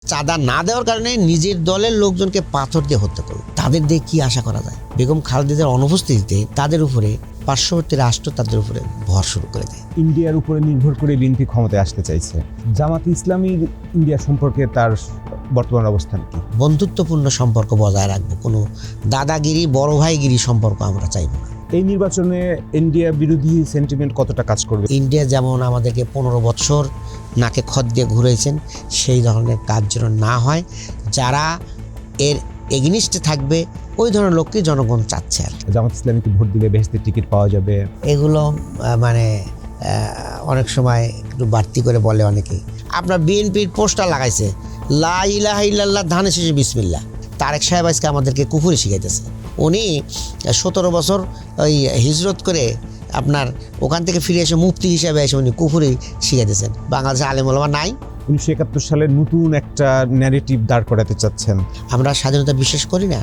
চাঁদা না দেওয়ার কারণে নিজের দলের লোকজনকে পাথর দিয়ে হত্যা করল। তাদের দিয়ে কি আশা করা যায়? বেগম খালেদার অনুপস্থিতিতে তাদের উপরে পার্শ্ববর্তী রাষ্ট্র তাদের উপরে ভর শুরু করে দেয়। ইন্ডিয়ার উপরে নির্ভর করে বিএনপি ক্ষমতায় আসতে চাইছে। জামাত ইসলামীর ইন্ডিয়া সম্পর্কে তার বর্তমান অবস্থান কি? বন্ধুত্বপূর্ণ সম্পর্ক বজায় রাখবো, কোনো দাদাগিরি বড় ভাইগিরি সম্পর্ক আমরা চাইব না। এই নির্বাচনে ইন্ডিয়া বিরোধী সেন্টিমেন্ট কতটা কাজ করবে? ইন্ডিয়া যেমন আমাদেরকে 15 বছর নাকে খত দিয়ে ঘুরেছেন, সেই ধরনের কাজ যেন না হয়। যারা এর এগেনিস্টে থাকবে ওই ধরনের লোককে জনগণ চাচ্ছে। আর জামাত ইসলামীকে ভোট দিলে বেহেশতের টিকিট পাওয়া যাবে, এগুলো অনেক সময় একটু বাড়তি করে বলে অনেকে। আপনার বিএনপির পোস্টার লাগাইছে লা ইলাহা ইল্লাল্লাহ ধানের শেষে বিসমিল্লাহ। তারেক সাহেব আজকে আমাদেরকে কুফুরি শিখাইতেছে। উনি 17 বছর ওই হিজরত করে আপনার ওখান থেকে ফিরে এসে মুফতি হিসাবে এসে উনি কুফুরি শিখাইতেছেন। বাংলাদেশে আলেম ওলামা নাই। 1971 সালে নতুন একটা ন্যারেটিভ দাঁড় করাতে চাচ্ছেন। আমরা স্বাধীনতা বিশ্বাস করি না,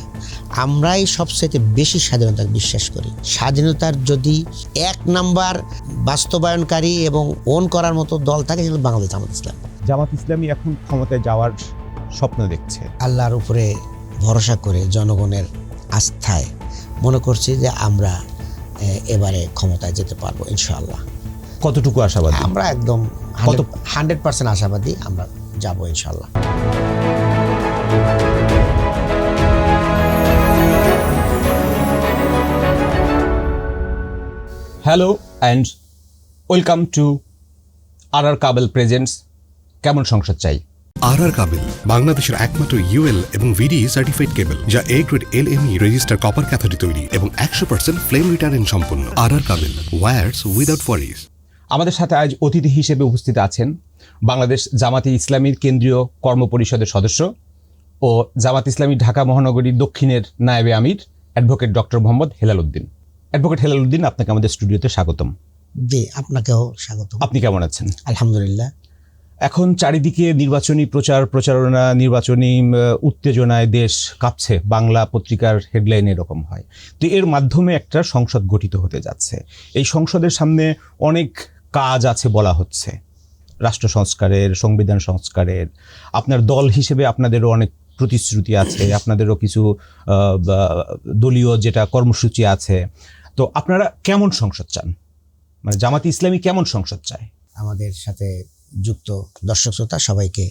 আমরাই সবচেয়ে বেশি স্বাধীনতা বিশ্বাস করি। স্বাধীনতার যদি 1 নাম্বার বাস্তবায়নকারী এবং ওন করার মতো দল থাকে সেগুলো বাংলাদেশ জামাত ইসলাম। জামাত ইসলামী এখন ক্ষমতায় যাওয়ার স্বপ্ন দেখছে। আল্লাহর উপরে ভরসা করে জনগণের আস্থায় মনে করছি যে আমরা এবারে ক্ষমতায় যেতে পারবো ইনশাআল্লাহ। কতটুকু আশাবাদী? আমরা একদম 100% আশাবাদী আমরা যাবো ইনশাআল্লাহ। হ্যালো অ্যান্ড ওয়েলকাম টু আর কাবেল প্রেজেন্টস কেমন সংসদ চাই। আর কাবেল বাংলাদেশের একমাত্র ইউএল এবং ভিডি সার্টিফাইড কেবল, যা A grade LME register copper ক্যাথোডে তৈরি এবং 100% ফ্লেম রিটার্ডেন্ট সম্পন্ন। আর কাবেল, ওয়্যারস উইদাউট ওয়ারিজ। আমাদের সাথে আজ অতিথি হিসেবে উপস্থিত আছেন বাংলাদেশ জামাতে ইসলামীর কেন্দ্রীয় কর্ম পরিষদের সদস্য ও জামাত ইসলামী ঢাকা মহানগরীর দক্ষিণের নায়েবে আমির advocate doctor Mohammad Helal Uddin. Advocate Helal Uddin, আপনাকে আমাদের স্টুডিওতে স্বাগতম। জি, আপনাকেও স্বাগত। আপনি কেমন আছেন? আলহামদুলিল্লাহ। এখন চারিদিকে নির্বাচনী প্রচারণা, নির্বাচনী উত্তেজনায় দেশ কাঁপছে, বাংলা পত্রিকার হেডলাইন এরকম হয়। তো এর মাধ্যমে একটা সংসদ গঠিত হতে যাচ্ছে। এই সংসদের সামনে অনেক কাজ আছে বলা হচ্ছে, রাষ্ট্র সংস্কারের, সংবিধান সংস্কারের। আপনার দল হিসেবে আপনাদেরও অনেক প্রতিশ্রুতি আছে, আপনাদেরও কিছু দলীয় যেটা কর্মসূচি আছে। তো আপনারা কেমন সংসদ চান, মানে জামাতে ইসলামী কেমন সংসদ চায়? আমাদের সাথে যুক্ত দর্শক শ্রোতা সবাইকে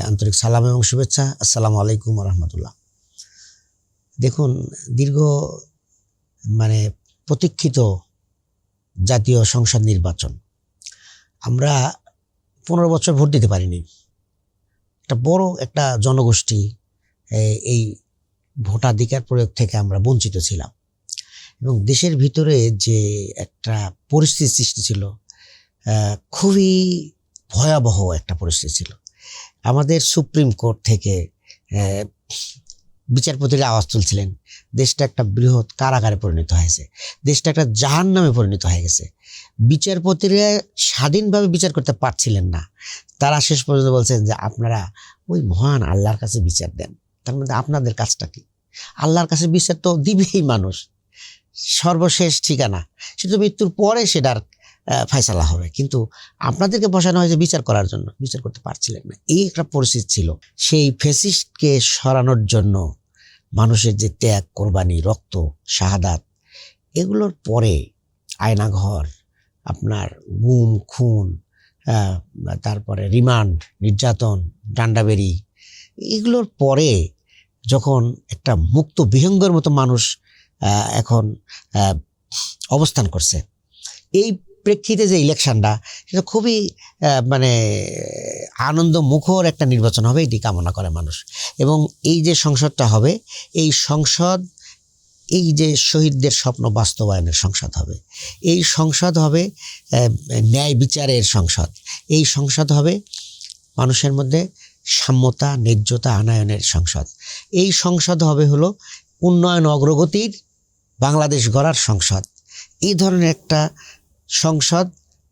আন্তরিক সালাম এবং শুভেচ্ছা। আসসালামু আলাইকুম রহমতুল্লাহ। দেখুন, দীর্ঘ প্রতীক্ষিত জাতীয় সংসদ নির্বাচন, আমরা 15 বছর ভোট দিতে পারিনি। একটা বড় একটা জনগোষ্ঠী এই ভোটাধিকার প্রয়োগ থেকে আমরা বঞ্চিত ছিলাম এবং দেশের ভিতরে যে একটা পরিস্থিতি সৃষ্টি ছিল, খুবই ভয়াবহ একটা পরিস্থিতি ছিল। আমাদের সুপ্রিম কোর্ট থেকে বিচারপতিরা আওয়াজ তুলছিলেন, দেশটা একটা বৃহৎ কারাগারে পরিণত হয়েছে, দেশটা একটা জাহান্নামে পরিণত হয়ে গেছে। বিচারপতিরা স্বাধীনভাবে বিচার করতে পারছিলেন না। তারা শেষ পর্যন্ত বলছেন যে আপনারা ওই মহান আল্লাহর কাছে বিচার দেন। তার মধ্যে আপনাদের কাজটা কি? আল্লাহর কাছে বিচার তো দিবেই মানুষ, সর্বশেষ ঠিকানা, সেটা মৃত্যুর পরে সেটার ফয়সালা হবে। কিন্তু আপনাদেরকে বসানো হয়েছে বিচার করার জন্য, বিচার করতে পারছিলেন না। এই একটা পরিস্থিতি ছিল। সেই ফ্যাসিস্টকে সরানোর জন্য মানুষের যে ত্যাগ, কোরবানি, রক্ত, শাহাদাত, এগুলোর পরে আয়নাঘর, আপনার গুম খুন, তারপরে রিমান্ড, নির্যাতন, ডান্ডাবেরি, এগুলোর পরে যখন একটা মুক্ত বিহঙ্গের মতো মানুষ এখন অবস্থান করছে, এই প্রেক্ষিতে যে ইলেকশনটা, সেটা খুবই আনন্দ মুখর একটা নির্বাচন হবে, এটি কামনা করে মানুষ। এবং এই যে সংসদটা হবে, এই সংসদ এই যে শহীদদের স্বপ্ন বাস্তবায়নের সংসদ হবে, এই সংসদ হবে ন্যায় বিচারের সংসদ, এই সংসদ হবে মানুষের মধ্যে সাম্যতা, ন্যায্যতা আনয়নের সংসদ, এই সংসদ হবে হলো উন্নয়ন অগ্রগতির বাংলাদেশ গড়ার সংসদ। এই ধরনের একটা সংসদ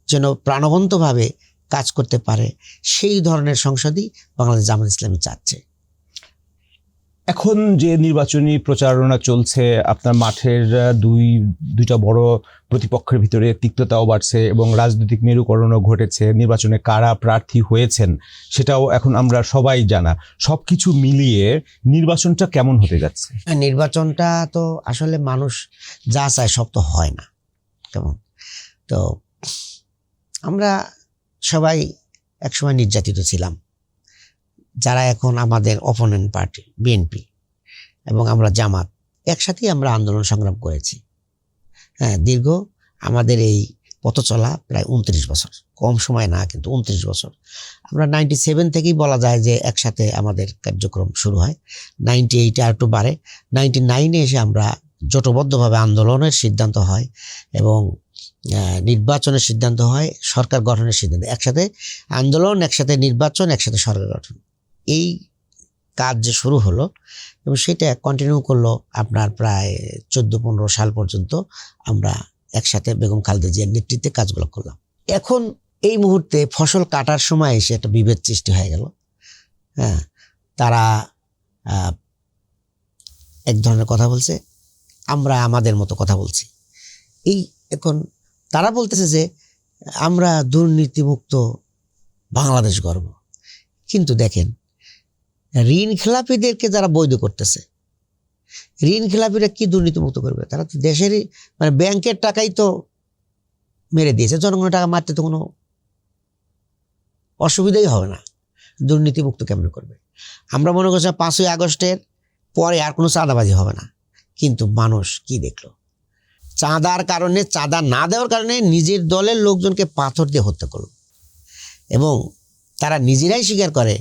যেন প্রাণবন্তভাবে কাজ করতে পারে, সেই ধরনের সংসদই বাংলাদেশ জামাত ইসলামী চাচ্ছে। এখন যে নির্বাচনী প্রচারণা চলছে, আপনার মাঠের দুইটা বড় প্রতিপক্ষের ভিতরে তিক্ততাও বাড়ছে এবং রাজনৈতিক মেরুকরণও ঘটেছে, নির্বাচনে কারা প্রার্থী হয়েছেন সেটাও এখন আমরা সবাই জানা। সবকিছু মিলিয়ে নির্বাচনটা কেমন হতে যাচ্ছে? নির্বাচনটা তো আসলে মানুষ যা চায় সব তো হয় না, কেমন তো আমরা সবাই একসময় নির্যাতিত ছিলাম, যারা এখন আমাদের অপোনেন্ট পার্টি বিএনপি এবং আমরা জামাত একসাথেই আমরা আন্দোলন সংগ্রাম করেছি। হ্যাঁ, দীর্ঘ আমাদের এই পথ চলা প্রায় 29 বছর, কম সময় না কিন্তু 29 বছর। আমরা 97 থেকেই বলা যায় যে একসাথে আমাদের কার্যক্রম শুরু হয়, 98-এ আর একটু বাড়ে, 99-এ এসে আমরা জোটবদ্ধভাবে আন্দোলনের সিদ্ধান্ত হয় এবং নির্বাচনের সিদ্ধান্ত হয়, সরকার গঠনের সিদ্ধান্ত, একসাথে আন্দোলন, একসাথে নির্বাচন, একসাথে সরকার গঠন। এই কাজ যে শুরু হলো এবং সেটা কন্টিনিউ করলো আপনার প্রায় 14-15 সাল পর্যন্ত আমরা একসাথে বেগম খালেদা জিয়ার নেতৃত্বে কাজগুলো করলাম। এখন এই মুহূর্তে ফসল কাটার সময় এসে একটা বিভেদ সৃষ্টি হয়ে গেল। হ্যাঁ, তারা এক ধরনের কথা বলছে, আমরা আমাদের মতো কথা বলছি। এই এখন তারা বলতেছে যে আমরা দুর্নীতিমুক্ত বাংলাদেশ গড়ব, কিন্তু দেখেন ঋণ খেলাপিদেরকে যারা বৈধ করতেছে, ঋণ খেলাপিরা কি দুর্নীতিমুক্ত করবে? তারা তো দেশেরই মানে ব্যাংকের টাকাই তো মেরে দিয়েছে, জনগণের টাকা মারতে তো কোনো অসুবিধাই হবে না, দুর্নীতিমুক্ত কেমন করবে? আমরা মনে করছি 5ই আগস্টের পরে আর কোনো চাঁদাবাজি হবে না, কিন্তু মানুষ কি দেখলো? চাঁদার কারণে, চাঁদা না দেওয়ার কারণে নিজের দলের লোকজনকে পাথর দিয়ে হত্যা করল এবং তারা নিজেরাই স্বীকার করে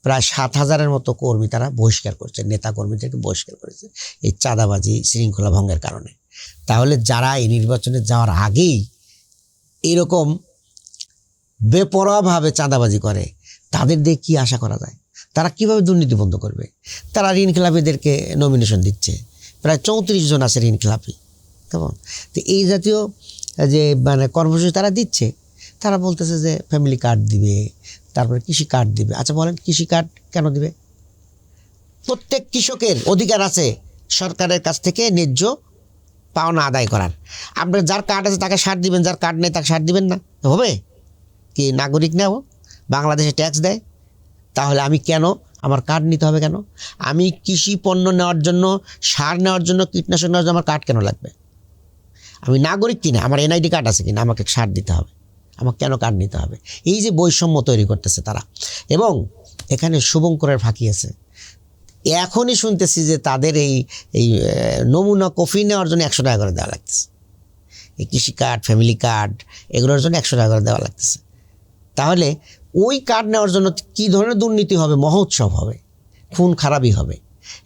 প্রায় 7,000-এর মতো কর্মী তারা বহিষ্কার করছে, নেতা কর্মীদেরকে বহিষ্কার করেছে এই চাঁদাবাজি শৃঙ্খলা ভঙ্গের কারণে। তাহলে যারা এই নির্বাচনে যাওয়ার আগেই এরকম বেপরোয়াভাবে চাঁদাবাজি করে, তাদের দিয়ে কি আশা করা যায়? তারা কিভাবে দুর্নীতি বন্ধ করবে? তারা ঋণ খেলাপিদেরকে নমিনেশন দিচ্ছে, প্রায় 34 জন আছে ঋণ খেলাপি, কেমন? তো এই জাতীয় যে মানে কর্মসূচি তারা দিচ্ছে, তারা বলতেছে যে ফ্যামিলি কার্ড দিবে, তারপরে কৃষি কার্ড দিবে। আচ্ছা বলেন, কৃষি কার্ড কেন দিবে? প্রত্যেক কৃষকের অধিকার আছে সরকারের কাছ থেকে ন্যায্য পাওনা আদায় করার। আপনার যার কার্ড আছে তাকে সার দিবেন, যার কার্ড নেই তাকে সার দিবেন না? হবে কি? নাগরিক নেও, বাংলাদেশে ট্যাক্স দেয়, তাহলে আমি কেন আমার কার্ড নিতে হবে কেন? আমি কৃষি পণ্য নেওয়ার জন্য, সার নেওয়ার জন্য, কীটনাশক নেওয়ার জন্য আমার কার্ড কেন লাগবে? আমি নাগরিক কিনা, আমার এনআইডি কার্ড আছে কিনা, আমাকে সার দিতে হবে, আমাকে কেন কার্ড নিতে হবে? এই যে বৈষম্য তৈরি করতেছে তারা, এবং এখানে শুভঙ্করের ফাঁকি আছে। এখনই শুনতেছি যে তাদের এই নমুনা কফি নেওয়ার জন্য 100 টাকা করে দেওয়া লাগতেছে, এই কৃষি কার্ড, ফ্যামিলি কার্ড, এগুলোর জন্য 100 টাকা করে দেওয়া লাগতেছে। তাহলে ওই কার্ড নেওয়ার জন্য কী ধরনের দুর্নীতি হবে? মহোৎসব হবে, খুন খারাপই হবে,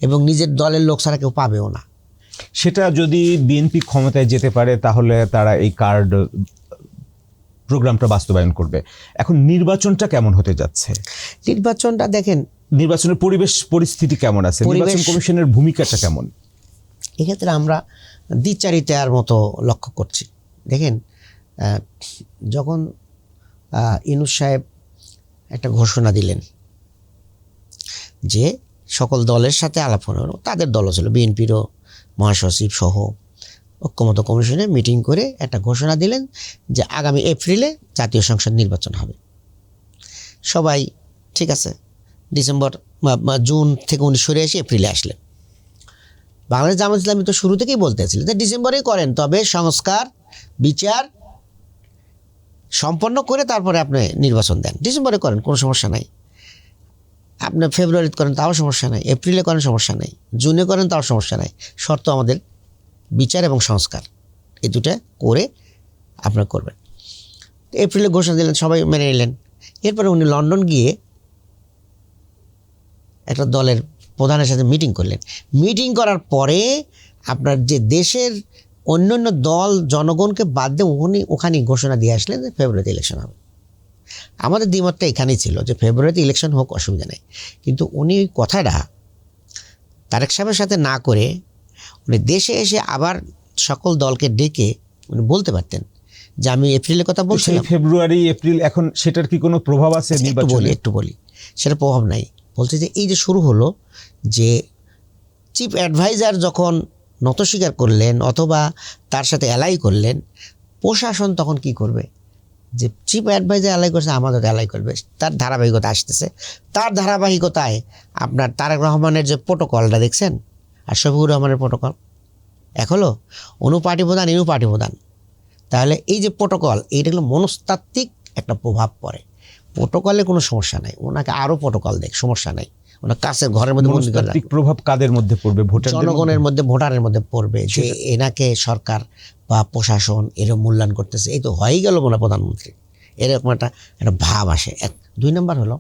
এবং নিজের দলের লোক ছাড়া কেউ পাবেও না। সেটা যদি বিএনপি ক্ষমতায় যেতে পারে তাহলে তারা এই কার্ড প্রোগ্রামটা বাস্তবায়ন করবে। এখন নির্বাচনটা কেমন হতে যাচ্ছে? নির্বাচনটা দেখেন, নির্বাচনের পরিবেশ পরিস্থিতি কেমন আছে? নির্বাচন কমিশনের ভূমিকাটা কেমন? এক্ষেত্রে আমরা দ্বিচারিতার মতো লক্ষ্য করছি। দেখেন, যখন ইউনূস সাহেব একটা ঘোষণা দিলেন যে সকল দলের সাথে আলাপ হলো, তাদের দলও ছিল, বিএনপিরও মহাসচিব সহ ঐক্যমত্য কমিশনে মিটিং করে একটা ঘোষণা দিলেন যে আগামী এপ্রিলে জাতীয় সংসদ নির্বাচন হবে। সবাই ঠিক আছে, জুন থেকে উনি সরে এসে এপ্রিলে আসলেন। বাংলাদেশ জামাত ইসলামী তো শুরু থেকেই বলতেছিল যে ডিসেম্বরেই করেন, তবে সংস্কার বিচার সম্পন্ন করে তারপরে আপনি নির্বাচন দেন, ডিসেম্বরে করেন, কোনো সমস্যা নাই। আপনি ফেব্রুয়ারিতে করেন তাও সমস্যা নাই, এপ্রিলে করেন সমস্যা নাই, জুনে করেন তাও সমস্যা নাই, শর্ত আমাদের বিচার এবং সংস্কার, এই দুটা করে আপনারা করবেন। এপ্রিলে ঘোষণা দিলেন, সবাই মেনে নিলেন। এরপরে উনি লন্ডন গিয়ে একটা দলের প্রধানের সাথে মিটিং করলেন। মিটিং করার পরে আপনার যে দেশের অন্যান্য দল জনগণকে বাদ দিয়ে উনি ওখানেই ঘোষণা দিয়ে আসলেন যে ফেব্রুয়ারিতে ইলেকশন হবে। আমাদের দ্বিমতটা এখানেই ছিল যে ফেব্রুয়ারিতে ইলেকশন হোক, অসুবিধা নেই, কিন্তু উনি ওই কথাটা তারেক সাহেবের সাথে না করে উনি দেশে এসে আবার সকল দলকে ডেকে উনি বলতে পারতেন যে আমি এপ্রিলের কথা বলছিলাম। ফেব্রুয়ারি এপ্রিল, এখন সেটার কি কোনো প্রভাব আছে? একটু বলি, সেটা প্রভাব নাই। বলছে যে এই যে শুরু হলো যে চিফ অ্যাডভাইজার যখন নত স্বীকার করলেন অথবা তার সাথে অ্যালাই করলেন, প্রশাসন তখন কি করবে? যে চিফ অ্যাডভাইজার অ্যালাই করছে, আমাদের অ্যালাই করবে। তার ধারাবাহিকতা আসতেছে। তার ধারাবাহিকতায় আপনার তারেক রহমানের যে প্রোটোকলটা দেখছেন আর শফিকুর রহমানের প্রোটোকল এক হলো, অনুপার্টি প্রধান ইউপার্টি প্রধান। তাহলে এই যে প্রোটোকল, এইটা হলো মনস্তাত্ত্বিক একটা প্রভাব পড়ে। প্রোটোকলে কোনো সমস্যা নাই, ওনাকে আরও প্রোটোকল দেখ, সমস্যা নাই। ওনার কাছের ঘরের মধ্যে বন্দী করে মনস্তাত্ত্বিক প্রভাব কাদের মধ্যে পড়বে? জনগণের মধ্যে, ভোটারের মধ্যে পড়বে যে এনাকে সরকার বা প্রশাসন এরকম মূল্যায়ন করতেছে। এই তো হয়েই গেল মনে প্রধানমন্ত্রী, এরকম একটা ভাব আসে। এক 2 নম্বর হলো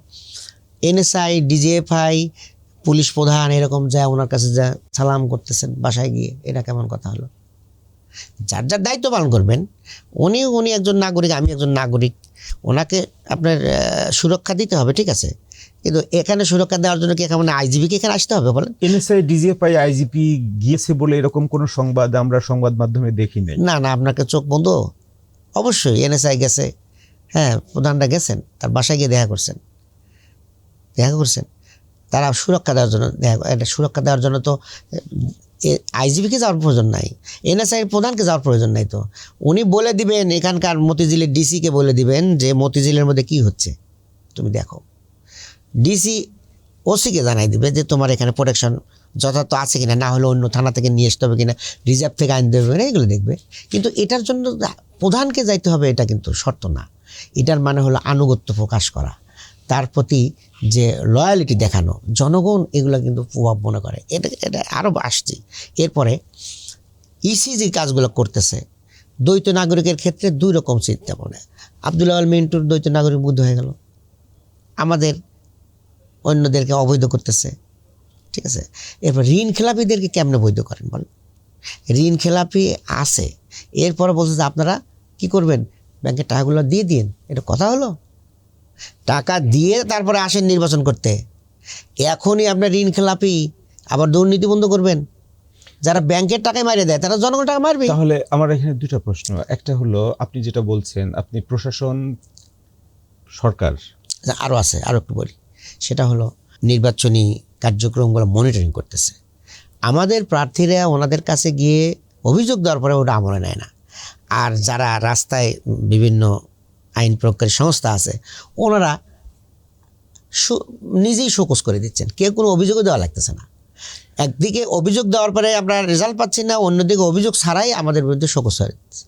এনএসআই, ডিজিএফআই, পুলিশ প্রধান এরকম যা ওনার কাছে যা সালাম করতেছেন বাসায় গিয়ে, এটা কেমন কথা হলো? যার যার দায়িত্ব পালন করবেন। উনি একজন নাগরিক, আমি একজন নাগরিক, ওনাকে আপনার সুরক্ষা দিতে হবে, ঠিক আছে, কিন্তু এখানে সুরক্ষা দেওয়ার জন্য কি এখানে আইজিপিকে এখানে আসতে হবে বলেন? এনএসআই, ডিজিএফআই, আইজিপি গিয়েছে বলে এরকম কোনো সংবাদ আমরা সংবাদ মাধ্যমে দেখি নাই। না, আপনাকে চোখ বন্ধ? অবশ্যই এনএসআই গেছে, হ্যাঁ, প্রধানরা গেছেন, তার বাসায় গিয়ে দেখা করছেন। তারা সুরক্ষা দেওয়ার জন্য এটা সুরক্ষা দেওয়ার জন্য তো আইজিপিকে যাওয়ার প্রয়োজন নাই, এনএসআই প্রধানকে যাওয়ার প্রয়োজন নাই। তো উনি বলে দিবেন, এখানকার মতিঝিলের ডিসিকে বলে দিবেন যে মতিঝিলের মধ্যে কি হচ্ছে তুমি দেখো। ডিসি ওসিকে জানাই দিবে যে তোমার এখানে প্রোটেকশন যথার্থ আছে কিনা, না হলে অন্য থানা থেকে নিয়ে আসতে হবে কিনা, রিজার্ভ থেকে আইন দেবে কিনা, এগুলো দেখবে। কিন্তু এটার জন্য প্রধানকে যাইতে হবে এটা কিন্তু শর্ত না। এটার মানে হলো আনুগত্য প্রকাশ করা, তার প্রতি যে লয়ালিটি দেখানো, জনগণ এগুলো কিন্তু প্রভাব মনে করে। এটা আরও আসছি। এরপরে ইসি যে কাজগুলো করতেছে, দ্বৈত নাগরিকের ক্ষেত্রে 2 রকম চিন্তা মনে। আব্দুল আওয়াল মিন্টুর দ্বৈত নাগরিক বুদ্ধ হয়ে গেল, আমাদের অন্যদেরকে অবৈধ করতেছে, ঠিক আছে। এরপর ঋণ খেলাপিদেরকে কেমনে বৈধ করেন বলেন? ঋণ খেলাপি আছে, এরপরে বলছে যে আপনারা কি করবেন, ব্যাংকের টাকাগুলো দিয়ে দিন। এটা কথা হলো? টাকা দিয়ে তারপরে আসেন নির্বাচন করতে। এখনই আপনার ঋণ খেলাপি আবার দুর্নীতি বন্ধ করবেন? যারা ব্যাংকের টাকায় মারিয়ে দেয় তারা জনগণের টাকা মারবে। তাহলে আমার এখানে 2টা প্রশ্ন। একটা হলো আপনি যেটা বলছেন, আপনি প্রশাসন, সরকার, আরও আছে, আরও একটু বলি, সেটা হলো নির্বাচনী কার্যক্রমগুলো মনিটরিং করতেছে। আমাদের প্রার্থীরা ওনাদের কাছে গিয়ে অভিযোগ দেওয়ার পরে ওটা আমলে নেয় না। আর যারা রাস্তায় বিভিন্ন আইন প্রয়োগকারী সংস্থা আছে, ওনারা নিজেই শোকজ করে দিচ্ছেন, কেউ কোনো অভিযোগও দেওয়া লাগতেছে না। একদিকে অভিযোগ দেওয়ার পরে আমরা রেজাল্ট পাচ্ছি না, অন্যদিকে অভিযোগ ছাড়াই আমাদের বিরুদ্ধে শোকজ করে দিচ্ছে।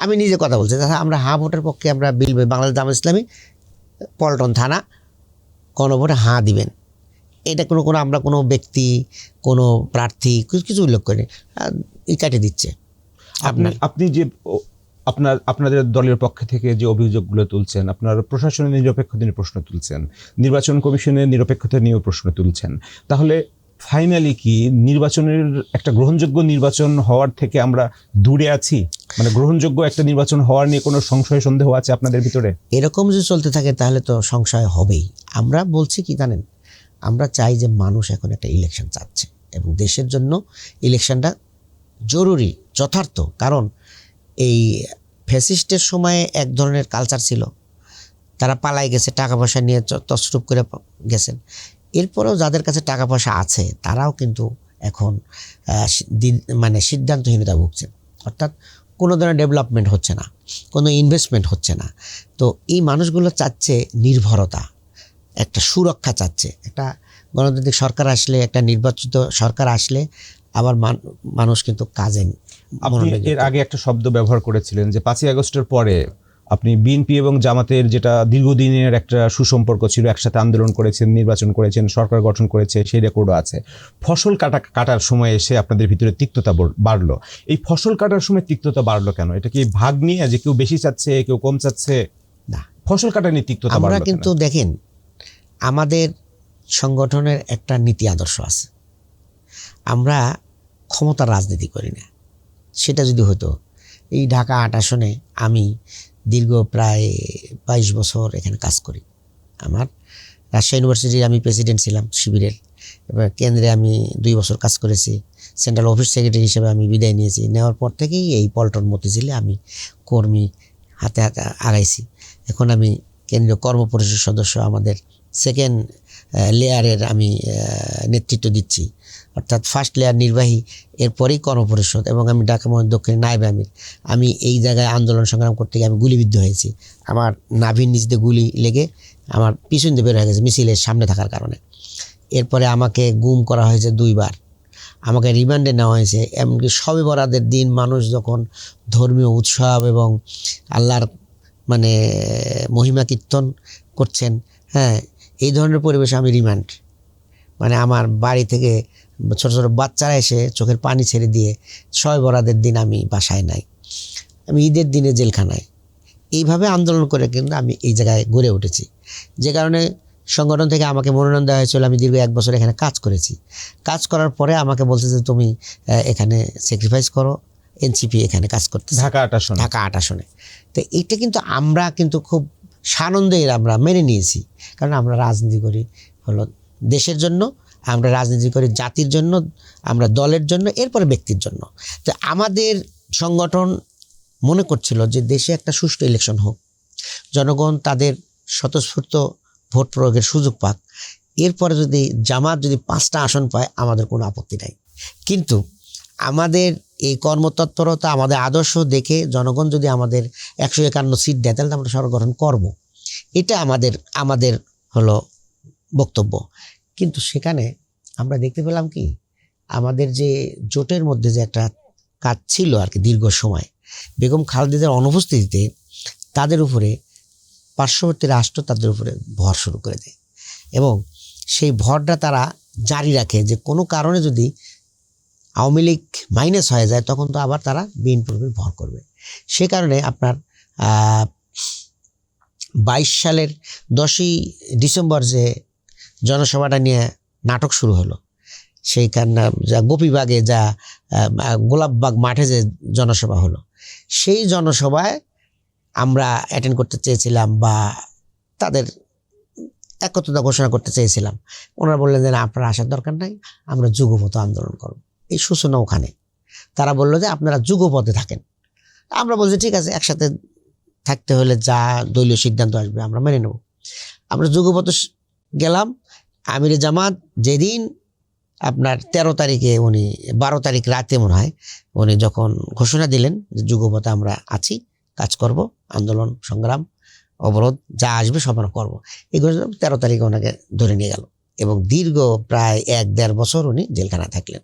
আমি নিজে কথা বলছি, আমরা হাঁ ভোটের পক্ষে আমরা বিল, বাংলাদেশ জামাত ইসলামী পল্টন থানা গণভোটে হাঁ দিবেন, এটা কোনো আমরা কোনো ব্যক্তি, কোনো প্রার্থী কিছু উল্লেখ করি, ই কাটে দিচ্ছে। আপনি যে আপনাদের দলের পক্ষ থেকে যে অভিযোগগুলো তুলছেন, আপনারা প্রশাসনের নিরপেক্ষতা নিয়ে প্রশ্ন তুলছেন, নির্বাচন কমিশনের নিরপেক্ষতা নিয়েও প্রশ্ন তুলছেন, তাহলে ফাইনালি কি নির্বাচনের একটা গ্রহণযোগ্য নির্বাচন হওয়ার থেকে আমরা দূরে আছি? মানে গ্রহণযোগ্য একটা নির্বাচন হওয়ার নিয়ে কোনো সংশয় সন্দেহ আছে আপনাদের ভিতরে? এরকম যদি চলতে থাকে তাহলে তো সংশয় হবেই। আমরা বলছি কি জানেন, আমরা চাই যে মানুষ এখন একটা ইলেকশন চাচ্ছে এবং দেশের জন্য ইলেকশনটা জরুরি, যথার্থ। কারণ এই ফ্যাসিস্টের সময়ে এক ধরনের কালচার ছিল, তারা পালাই গেছে, টাকা পয়সা নিয়ে তছরূপ করে গেছেন। এরপরেও যাদের কাছে টাকা পয়সা আছে তারাও কিন্তু এখন মানে সিদ্ধান্তহীনতা ভুগছেন। অর্থাৎ কোনো ধরনের ডেভেলপমেন্ট হচ্ছে না, কোনো ইনভেস্টমেন্ট হচ্ছে না। তো এই মানুষগুলো চাচ্ছে নির্ভরতা, একটা সুরক্ষা চাচ্ছে। একটা গণতান্ত্রিক সরকার আসলে, একটা নির্বাচিত সরকার আসলে আবার মানুষ কিন্তু কাজে। আপনি এর আগে একটা শব্দ ব্যবহার করেছিলেন যে 5ই আগস্টের পরে আপনি বিএনপি এবং জামাতের যেটা দীর্ঘদিনের একটা সুসম্পর্ক ছিল, একসাথে আন্দোলন করেছেন, নির্বাচন করেছেন, সরকার গঠন করেছে, সেই রেকর্ডও আছে। ফসল কাটার সময় এসে আপনাদের ভিতরে তিক্ততা বাড়লো। এই ফসল কাটার সময় তিক্ততা বাড়লো কেন? এটা কি ভাগ নিয়ে যে কেউ বেশি চাচ্ছে, কেউ কম চাচ্ছে? না, ফসল কাটা নিয়ে তিক্ততা আমরা বাড়লো কিন্তু দেখেন, আমাদের সংগঠনের একটা নীতি আদর্শ আছে। আমরা ক্ষমতার রাজনীতি করি না। সেটা যদি হতো, এই ঢাকা 8 আসনে আমি দীর্ঘ প্রায় 22 বছর এখানে কাজ করি। আমার রাজশাহী ইউনিভার্সিটির আমি প্রেসিডেন্ট ছিলাম শিবিরের। এবার কেন্দ্রে আমি 2 বছর কাজ করেছি, সেন্ট্রাল অফিস সেক্রেটারি হিসেবে আমি বিদায় নিয়েছি। নেওয়ার পর থেকেই এই পল্টন মতিঝিলে আমি কর্মী হাতে হাতে আগাইছি। এখন আমি কেন্দ্রীয় কর্ম পরিষদ সদস্য, আমাদের সেকেন্ড লেয়ারের আমি নেতৃত্ব দিচ্ছি, অর্থাৎ ফার্স্ট লেয়ার নির্বাহী, এরপরেই গণপরিষদ, এবং আমি ঢাকা মহানগর দক্ষিণ নায়েব আমির। আমি এই জায়গায় আন্দোলন সংগ্রাম করতে গিয়ে আমি গুলিবিদ্ধ হয়েছি। আমার নাভির নিচ দিয়ে গুলি লেগে আমার পিছন দিয়ে বের হয়ে গেছে মিছিলের সামনে থাকার কারণে। এরপরে আমাকে গুম করা হয়েছে 2 বার, আমাকে রিমান্ডে নেওয়া হয়েছে। এমনকি শবে বরাতের দিন মানুষ যখন ধর্মীয় উৎসব এবং আল্লাহর মানে মহিমা কীর্তন করছেন, হ্যাঁ, এই ধরনের পরিবেশে আমি রিমান্ড, মানে আমার বাড়ি থেকে ছোট ছোট বাচ্চারা এসে চোখের পানি ছেড়ে দিয়ে শবে বরাতের দিন আমি বাসায় নাই, আমি ঈদের দিনে জেলখানায়। এইভাবে আন্দোলন করে কিন্তু আমি এই জায়গায় গড়ে উঠেছি, যে কারণে সংগঠন থেকে আমাকে মনোনয়ন দেওয়া হয়েছিল। আমি দীর্ঘ 1 বছর এখানে কাজ করেছি। কাজ করার পরে আমাকে বলছে যে তুমি এখানে স্যাক্রিফাইস করো, এনসিপি এখানে কাজ করতে, ঢাকা 8 আসন। ঢাকা 8 আসনে। তো এইটা কিন্তু আমরা কিন্তু খুব সানন্দের আমরা মেনে নিয়েছি, কারণ আমরা রাজনীতি করি হলো দেশের জন্য, আমরা রাজনীতি করি জাতির জন্য, আমরা দলের জন্য, এরপরে ব্যক্তির জন্য। তো আমাদের সংগঠন মনে করছিল যে দেশে একটা সুষ্ঠু ইলেকশন হোক, জনগণ তাদের স্বতঃস্ফূর্ত ভোট প্রয়োগের সুযোগ পাক, এরপরে যদি জামাত যদি 5টা আসন পায় আমাদের কোনো আপত্তি নাই। কিন্তু আমাদের এই কর্মতৎপরতা, আমাদের আদর্শ দেখে জনগণ যদি আমাদের 151 সিট দেয় তাহলে আমরা সরকার গঠন করব, এটা আমাদের হলো বক্তব্য। কিন্তু সেখানে আমরা দেখতে পেলাম কি, আমাদের যে জোটের মধ্যে যে একটা কাজ ছিল আর কি দীর্ঘ সময়, বেগম খালেদার অনুপস্থিতিতে তাদের উপরে পার্শ্ববর্তী রাষ্ট্র তাদের উপরে ভর শুরু করে দেয়, এবং সেই ভরটা তারা জারি রাখে যে কোনো কারণে যদি আওয়ামী লীগ মাইনাস হয়ে যায় তখন তো আবার তারা বিএনপির উপর ভর করবে। সে কারণে আপনার 22 সালের 10ই ডিসেম্বর যে জনসভাটা নিয়ে নাটক শুরু হলো, সেইখানে যা গোপীবাগে যা গোলাপবাগ মাঠে যে জনসভা হলো, সেই জনসভায় আমরা অ্যাটেন্ড করতে চেয়েছিলাম বা তাদের একত্রতা ঘোষণা করতে চেয়েছিলাম। ওনারা বললেন যে না, আপনারা আসার দরকার নাই, আমরা যুগপথ আন্দোলন করব। এই সূচনা ওখানে তারা বললো যে আপনারা যুগপথে থাকেন। আমরা বলছি ঠিক আছে, একসাথে থাকতে হলে যা দলীয় সিদ্ধান্ত আসবে আমরা মেনে নেব। আমরা যুগপথে গেলাম। আমিরে জামাত যেদিন আপনার 13 তারিখে, উনি 12 তারিখ রাতে মনে হয় উনি যখন ঘোষণা দিলেন যে যুগপথে আমরা আছি, কাজ করব, আন্দোলন সংগ্রাম অবরোধ যা আসবে সব আমরা করবো, এই ঘোষণা 13 তারিখে ওনাকে ধরে নিয়ে গেল, এবং দীর্ঘ প্রায় 1-1.5 বছর উনি জেলখানায় থাকলেন।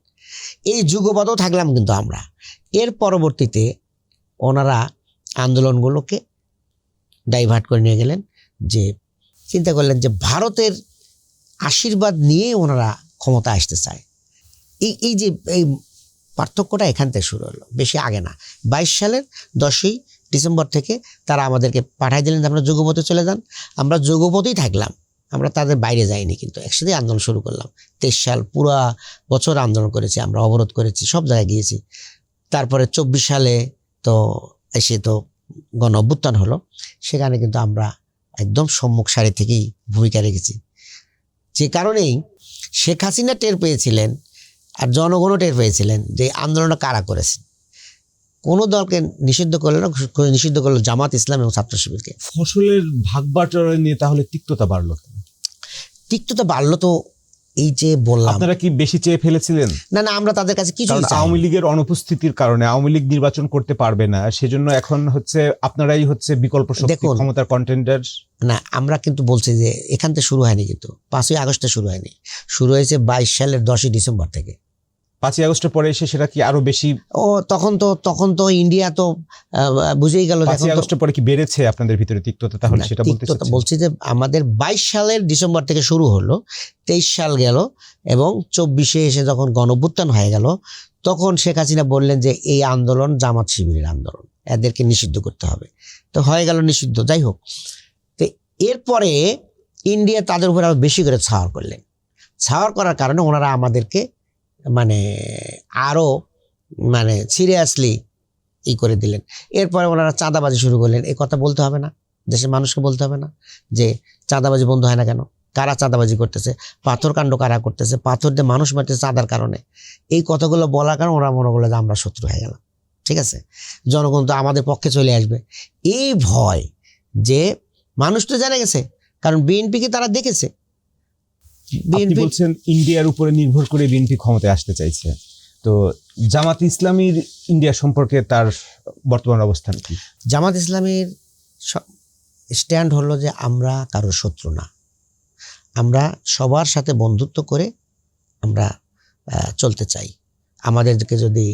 এই যুগপথেও থাকলাম কিন্তু আমরা। এর পরবর্তীতে ওনারা আন্দোলনগুলোকে ডাইভার্ট করে নিয়ে গেলেন, যে চিন্তা করলেন যে ভারতের আশীর্বাদ নিয়ে ওনারা ক্ষমতা আসতে চায়। এই যে এই পার্থক্যটা এখান থেকে শুরু হলো, বেশি আগে না। 22 সালের 10ই ডিসেম্বর থেকে তারা আমাদেরকে পাঠিয়ে দিলেন যে আমরা যুগপথে চলে যান। আমরা যুগপথেই থাকলাম, আমরা তাদের বাইরে যাইনি, কিন্তু একসাথে আন্দোলন শুরু করলাম। 23 সাল পুরো বছর আন্দোলন করেছি, আমরা অবরোধ করেছি, সব জায়গায় গিয়েছি। তারপরে 24 সালে তো এসে তো গণ অভ্যুত্থান হলো, সেখানে কিন্তু আমরা একদম সম্মুখ সারি থেকেই ভূমিকা রেখেছি। যে কারণেই শেখ হাসিনা টের পেয়েছিলেন আর জনগণও টের পেয়েছিলেন যে আন্দোলনটা কারা করেছে। কোনো দলকে নিষিদ্ধ করলো না, নিষিদ্ধ করলো জামাত ইসলাম এবং ছাত্র শিবিরকে। ফসলের ভাগ বাটোয়ারা নিয়ে তাহলে তিক্ততা বাড়লো কেন? তিক্ততা বাড়লো তো এই যে বললাম, আপনারা কি বেশি চেয়ে ফেলেছিলেন? না আমরা তাদের কাছে কিছু আওয়ামী লীগের অনুপস্থিতির কারণে আওয়ামী লীগ নির্বাচন করতে পারবে না, সেজন্য এখন হচ্ছে আপনারাই হচ্ছে বিকল্প শক্তি, ক্ষমতার কন্টেন্ডার। না, আমরা কিন্তু বলছি যে এখান থেকে শুরু হয়নি, কিন্তু 5ই আগস্টে শুরু হয়নি, শুরু হয়েছে 22 সালের 10ই ডিসেম্বর থেকে। 5ই আগস্টের পরে এসে সেটা কি আরো বেশি? তখন তো ইন্ডিয়া তো বুঝেই গেল। 5ই আগস্টের পরে কি বেড়েছে আপনাদের ভিতরে তিক্ততা? তাহলে সেটা বলছি যে আমাদের 22 সালের ডিসেম্বর থেকে শুরু হলো, 23 সাল গেল, এবং 24-এ এসে যখন গণঅভ্যুত্থান হয়ে গেল তখন শেখ হাসিনা বললেন যে এই আন্দোলন জামাত শিবিরের আন্দোলন, এদেরকে নিষিদ্ধ করতে হবে। তো হয়ে গেল নিষিদ্ধ। যাই হোক, তো এরপরে ইন্ডিয়া তাদের উপর আরো বেশি করে ছাওয়ার করলেন। ছাওয়ার করার কারণে ওনারা আমাদেরকে মানে আরো মানে সিরিয়াসলি করে দিলেন। এরপরে ওনারা চাঁদাবাজি শুরু করলেন। এই কথা বলতে হবে না, দেশের মানুষকে বলতে হবে না যে চাঁদাবাজি বন্ধ হয় না কেন, কারা চাঁদাবাজি করতেছে, পাথর কাণ্ড কারা করতেছে, পাথর দিয়ে মানুষ মারতেছে চাঁদার কারণে। এই কথাগুলো বলার কারণে ওরা মনে করলো যে আমরা শত্রু হয়ে গেলাম। ঠিক আছে, জনগণ তো আমাদের পক্ষে চলে আসবে, এই ভয়। যে মানুষ তো জেনে গেছে, কারণ বিএনপিকে তারা দেখেছে, আপনি বিএনপি বলছেন ইন্ডিয়ার উপরে নির্ভর করে বিএনপি ক্ষমতায় আসতে চাইছে, তো জামাত ইসলামীর ইন্ডিয়া সম্পর্কে তার বর্তমান অবস্থান কি? জামাত ইসলামীর স্ট্যান্ড হলো যে আমরা কারো শত্রু না, আমরা সবার সাথে বন্ধুত্ব করে আমরা চলতে চাই। আমাদেরকে যদি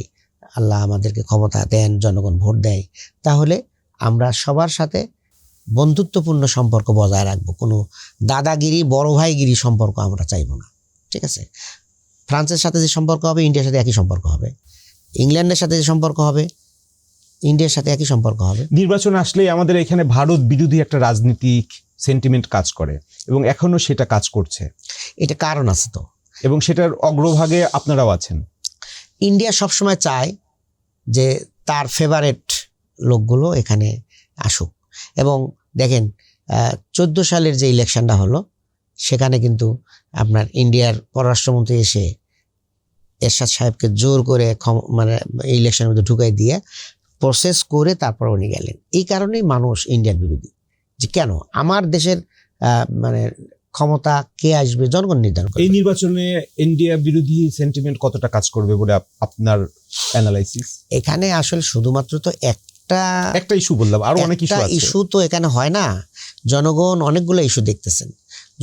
আল্লাহ আমাদেরকে ক্ষমতা দেন, জনগণ ভোট দেয়, তাহলে আমরা সবার সাথে বন্ধুত্বপূর্ণ সম্পর্ক বজায় রাখবো। কোনো দাদাগিরি, বড় ভাইগিরি সম্পর্ক আমরা চাইবো না, ঠিক আছে? ফ্রান্সের সাথে যে সম্পর্ক হবে ইন্ডিয়ার সাথে একই সম্পর্ক হবে, ইংল্যান্ডের সাথে যে সম্পর্ক হবে ইন্ডিয়ার সাথে একই সম্পর্ক হবে। নির্বাচন আসলেই আমাদের এখানে ভারত বিরোধী একটা রাজনীতিক সেন্টিমেন্ট কাজ করে এবং এখনো সেটা কাজ করছে, এটা কারণ আছে তো, এবং সেটার অগ্রভাগে আপনারাও আছেন। ইন্ডিয়া সবসময় চায় যে তার ফেভারেট লোকগুলো এখানে আসুক। এবং দেখেন 14 সালের যে ইলেকশনটা হলো সেখানে কিন্তু আপনার ইন্ডিয়ার পররাষ্ট্রমন্ত্রী এসে এরশাদ সাহেবকে জোর করে মানে ইলেকশনের মধ্যে ঢুকাই দিয়ে প্রসেস করে তারপর উনি গেলেন। এই কারণেই মানুষ ইন্ডিয়ার বিরোধী, যে কেন আমার দেশের মানে ক্ষমতা কে আসবে জনগণ নির্ধারণ করবে। এই নির্বাচনে ইন্ডিয়া বিরোধী সেন্টিমেন্ট কতটা কাজ করবে বলে আপনার অ্যানালাইসিস? এখানে আসলে শুধুমাত্র তো একটা ইস্যু বললাম, আরো অনেক ইস্যু আছে। ইস্যু তো এখানে হয় না, জনগণ অনেকগুলো ইস্যু দেখতেছেন।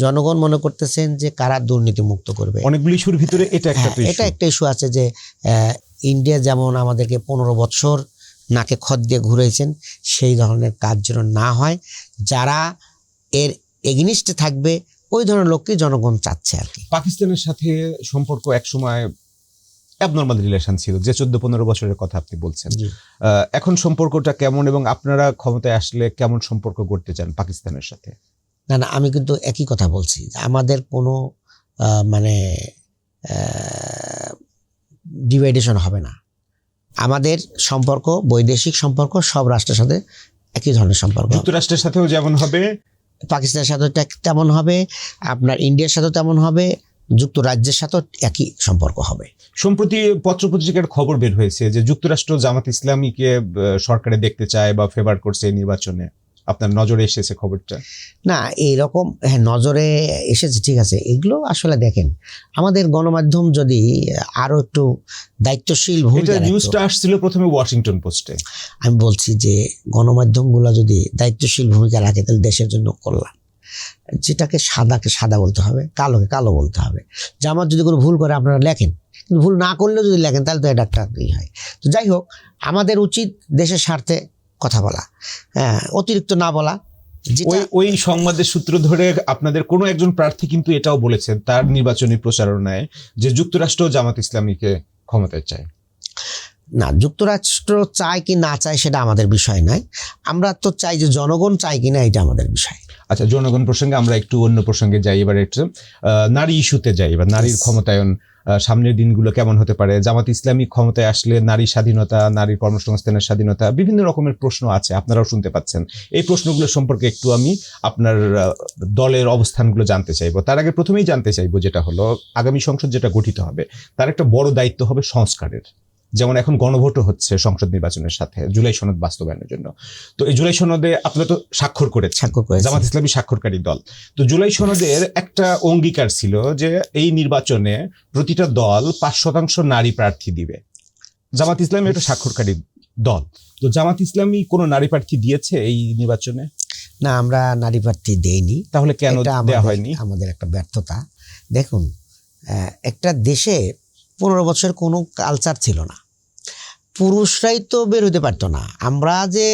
জনগণ মনে করতেছেন যে কারা দুর্নীতি মুক্ত করবে, অনেকগুলো ইস্যুর ভিতরে এটা একটা এটা একটা ইস্যু আছে যে ইন্ডিয়া যেমন আমাদেরকে 15 বছর নাকে খত দিয়ে ঘুরেছেন, সেই ধরনের কাজ যেন না হয়, যারা এর এগেনিস্টে থাকবে ওই ধরনের লোককে জনগণ চাচ্ছে আর কি। পাকিস্তানের সাথে সম্পর্ক একসময় অ্যাবনর্মাল রিলেশন ছিল, যে 14-15 বছরের কথা আপনি বলছেন। এখন সম্পর্কটা কেমন এবং আপনারা ক্ষমতায় আসলে কেমন সম্পর্ক গড়তে চান পাকিস্তানের সাথে? না না, আমি কিন্তু একই কথা বলছি, আমাদের কোনো মানে ডিভাইডেশন হবে না। আমাদের সম্পর্ক, বৈদেশিক সম্পর্ক সব রাষ্ট্রের সাথে একই ধরনের সম্পর্ক। যুক্তরাষ্ট্রের সাথেও যেমন হবে, পাকিস্তানের সাথেও তেমন হবে, আপনার ইন্ডিয়ার সাথেও তেমন হবে, যুক্তরাজ্যের সাথেও একই সম্পর্ক হবে। সম্প্রতি পত্রপত্রিকার খবর বের হয়েছে যে যুক্তরাষ্ট্র জামাত ইসলামীকে সরকারে দেখতে চায় বা ফেভার করছে এই নির্বাচনে। আপনার নজরে এসেছে খবরটা? না, এইরকম নজরে এসেছে, ঠিক আছে। এগুলো আসলে দেখেন, আমাদের গণমাধ্যম যদি আরো একটু দায়িত্বশীল ভূমিকা, নিউজটা আসছিল প্রথমে ওয়াশিংটন পোস্টে। আমি বলছি যে গণমাধ্যমগুলো যদি দায়িত্বশীল ভূমিকা রাখে তাহলে দেশের জন্য কল্যাণ। যেটাকে সাদাকে সাদা বলতে হবে, কালোকে কালো বলতে হবে। জামাত যদি কোনো ভুল করে আপনারা লেখেন, কিন্তু ভুল না করলেও যদি লেখেন তাহলে তো এটা একটা হয়। তো যাই হোক, আমাদের উচিত দেশের স্বার্থে কথা বলা, অতিরিক্ত না বলা। ওই সংবাদের সূত্র ধরে আপনাদের কোনো একজন প্রার্থী কিন্তু এটাও বলেছেন তার নির্বাচনী প্রচারণায় যে যুক্তরাষ্ট্র জামাত ইসলামীকে ক্ষমতায় চায়। না, যুক্তরাষ্ট্র চায় কি না চায় সেটা আমাদের বিষয় নয়, আমরা তো চাই যে জনগণ চায় কিনা এটা আমাদের বিষয়। আচ্ছা, জনগণ প্রসঙ্গে আমরা একটু অন্য প্রসঙ্গে যাই, এবার একটু নারী ইস্যুতে যাই। এবার নারীর ক্ষমতায়ন সামনের দিনগুলো কেমন হতে পারে? জামাত ইসলামী ক্ষমতায় আসলে নারী স্বাধীনতা, নারীর কর্মসংস্থানের স্বাধীনতা, বিভিন্ন রকমের প্রশ্ন আছে, আপনারাও শুনতে পাচ্ছেন। এই প্রশ্নগুলো সম্পর্কে একটু আমি আপনার দলের অবস্থানগুলো জানতে চাইবো। তার আগে প্রথমেই জানতে চাইবো যেটা হলো, আগামী সংসদ যেটা গঠিত হবে তার একটা বড় দায়িত্ব হবে সংস্কারের। যেমন এখন গণভোটও হচ্ছে সংসদ নির্বাচনের সাথে জুলাই সনদ বাস্তবায়নের জন্য। তো এই জুলাই সনদে আপনারা তো স্বাক্ষর করেছেন, জামাত ইসলামী স্বাক্ষরকারী দল। তো জুলাই সনদের একটা অঙ্গীকার ছিল যে এই নির্বাচনে প্রতিটা দল 5% নারী প্রার্থী দিবে। জামাত ইসলামী একটা স্বাক্ষরকারী দল, তো জামাত ইসলামী কোনো নারী প্রার্থী দিয়েছে এই নির্বাচনে? না, আমরা নারী প্রার্থী দেইনি। তাহলে কেন দেওয়া হয়নি? আমাদের একটা ব্যর্থতা। দেখুন, একটা দেশে 15 বছর কোনো কালচার ছিল না, পুরুষরাই তো বের হতে পারতো না। আমরা যে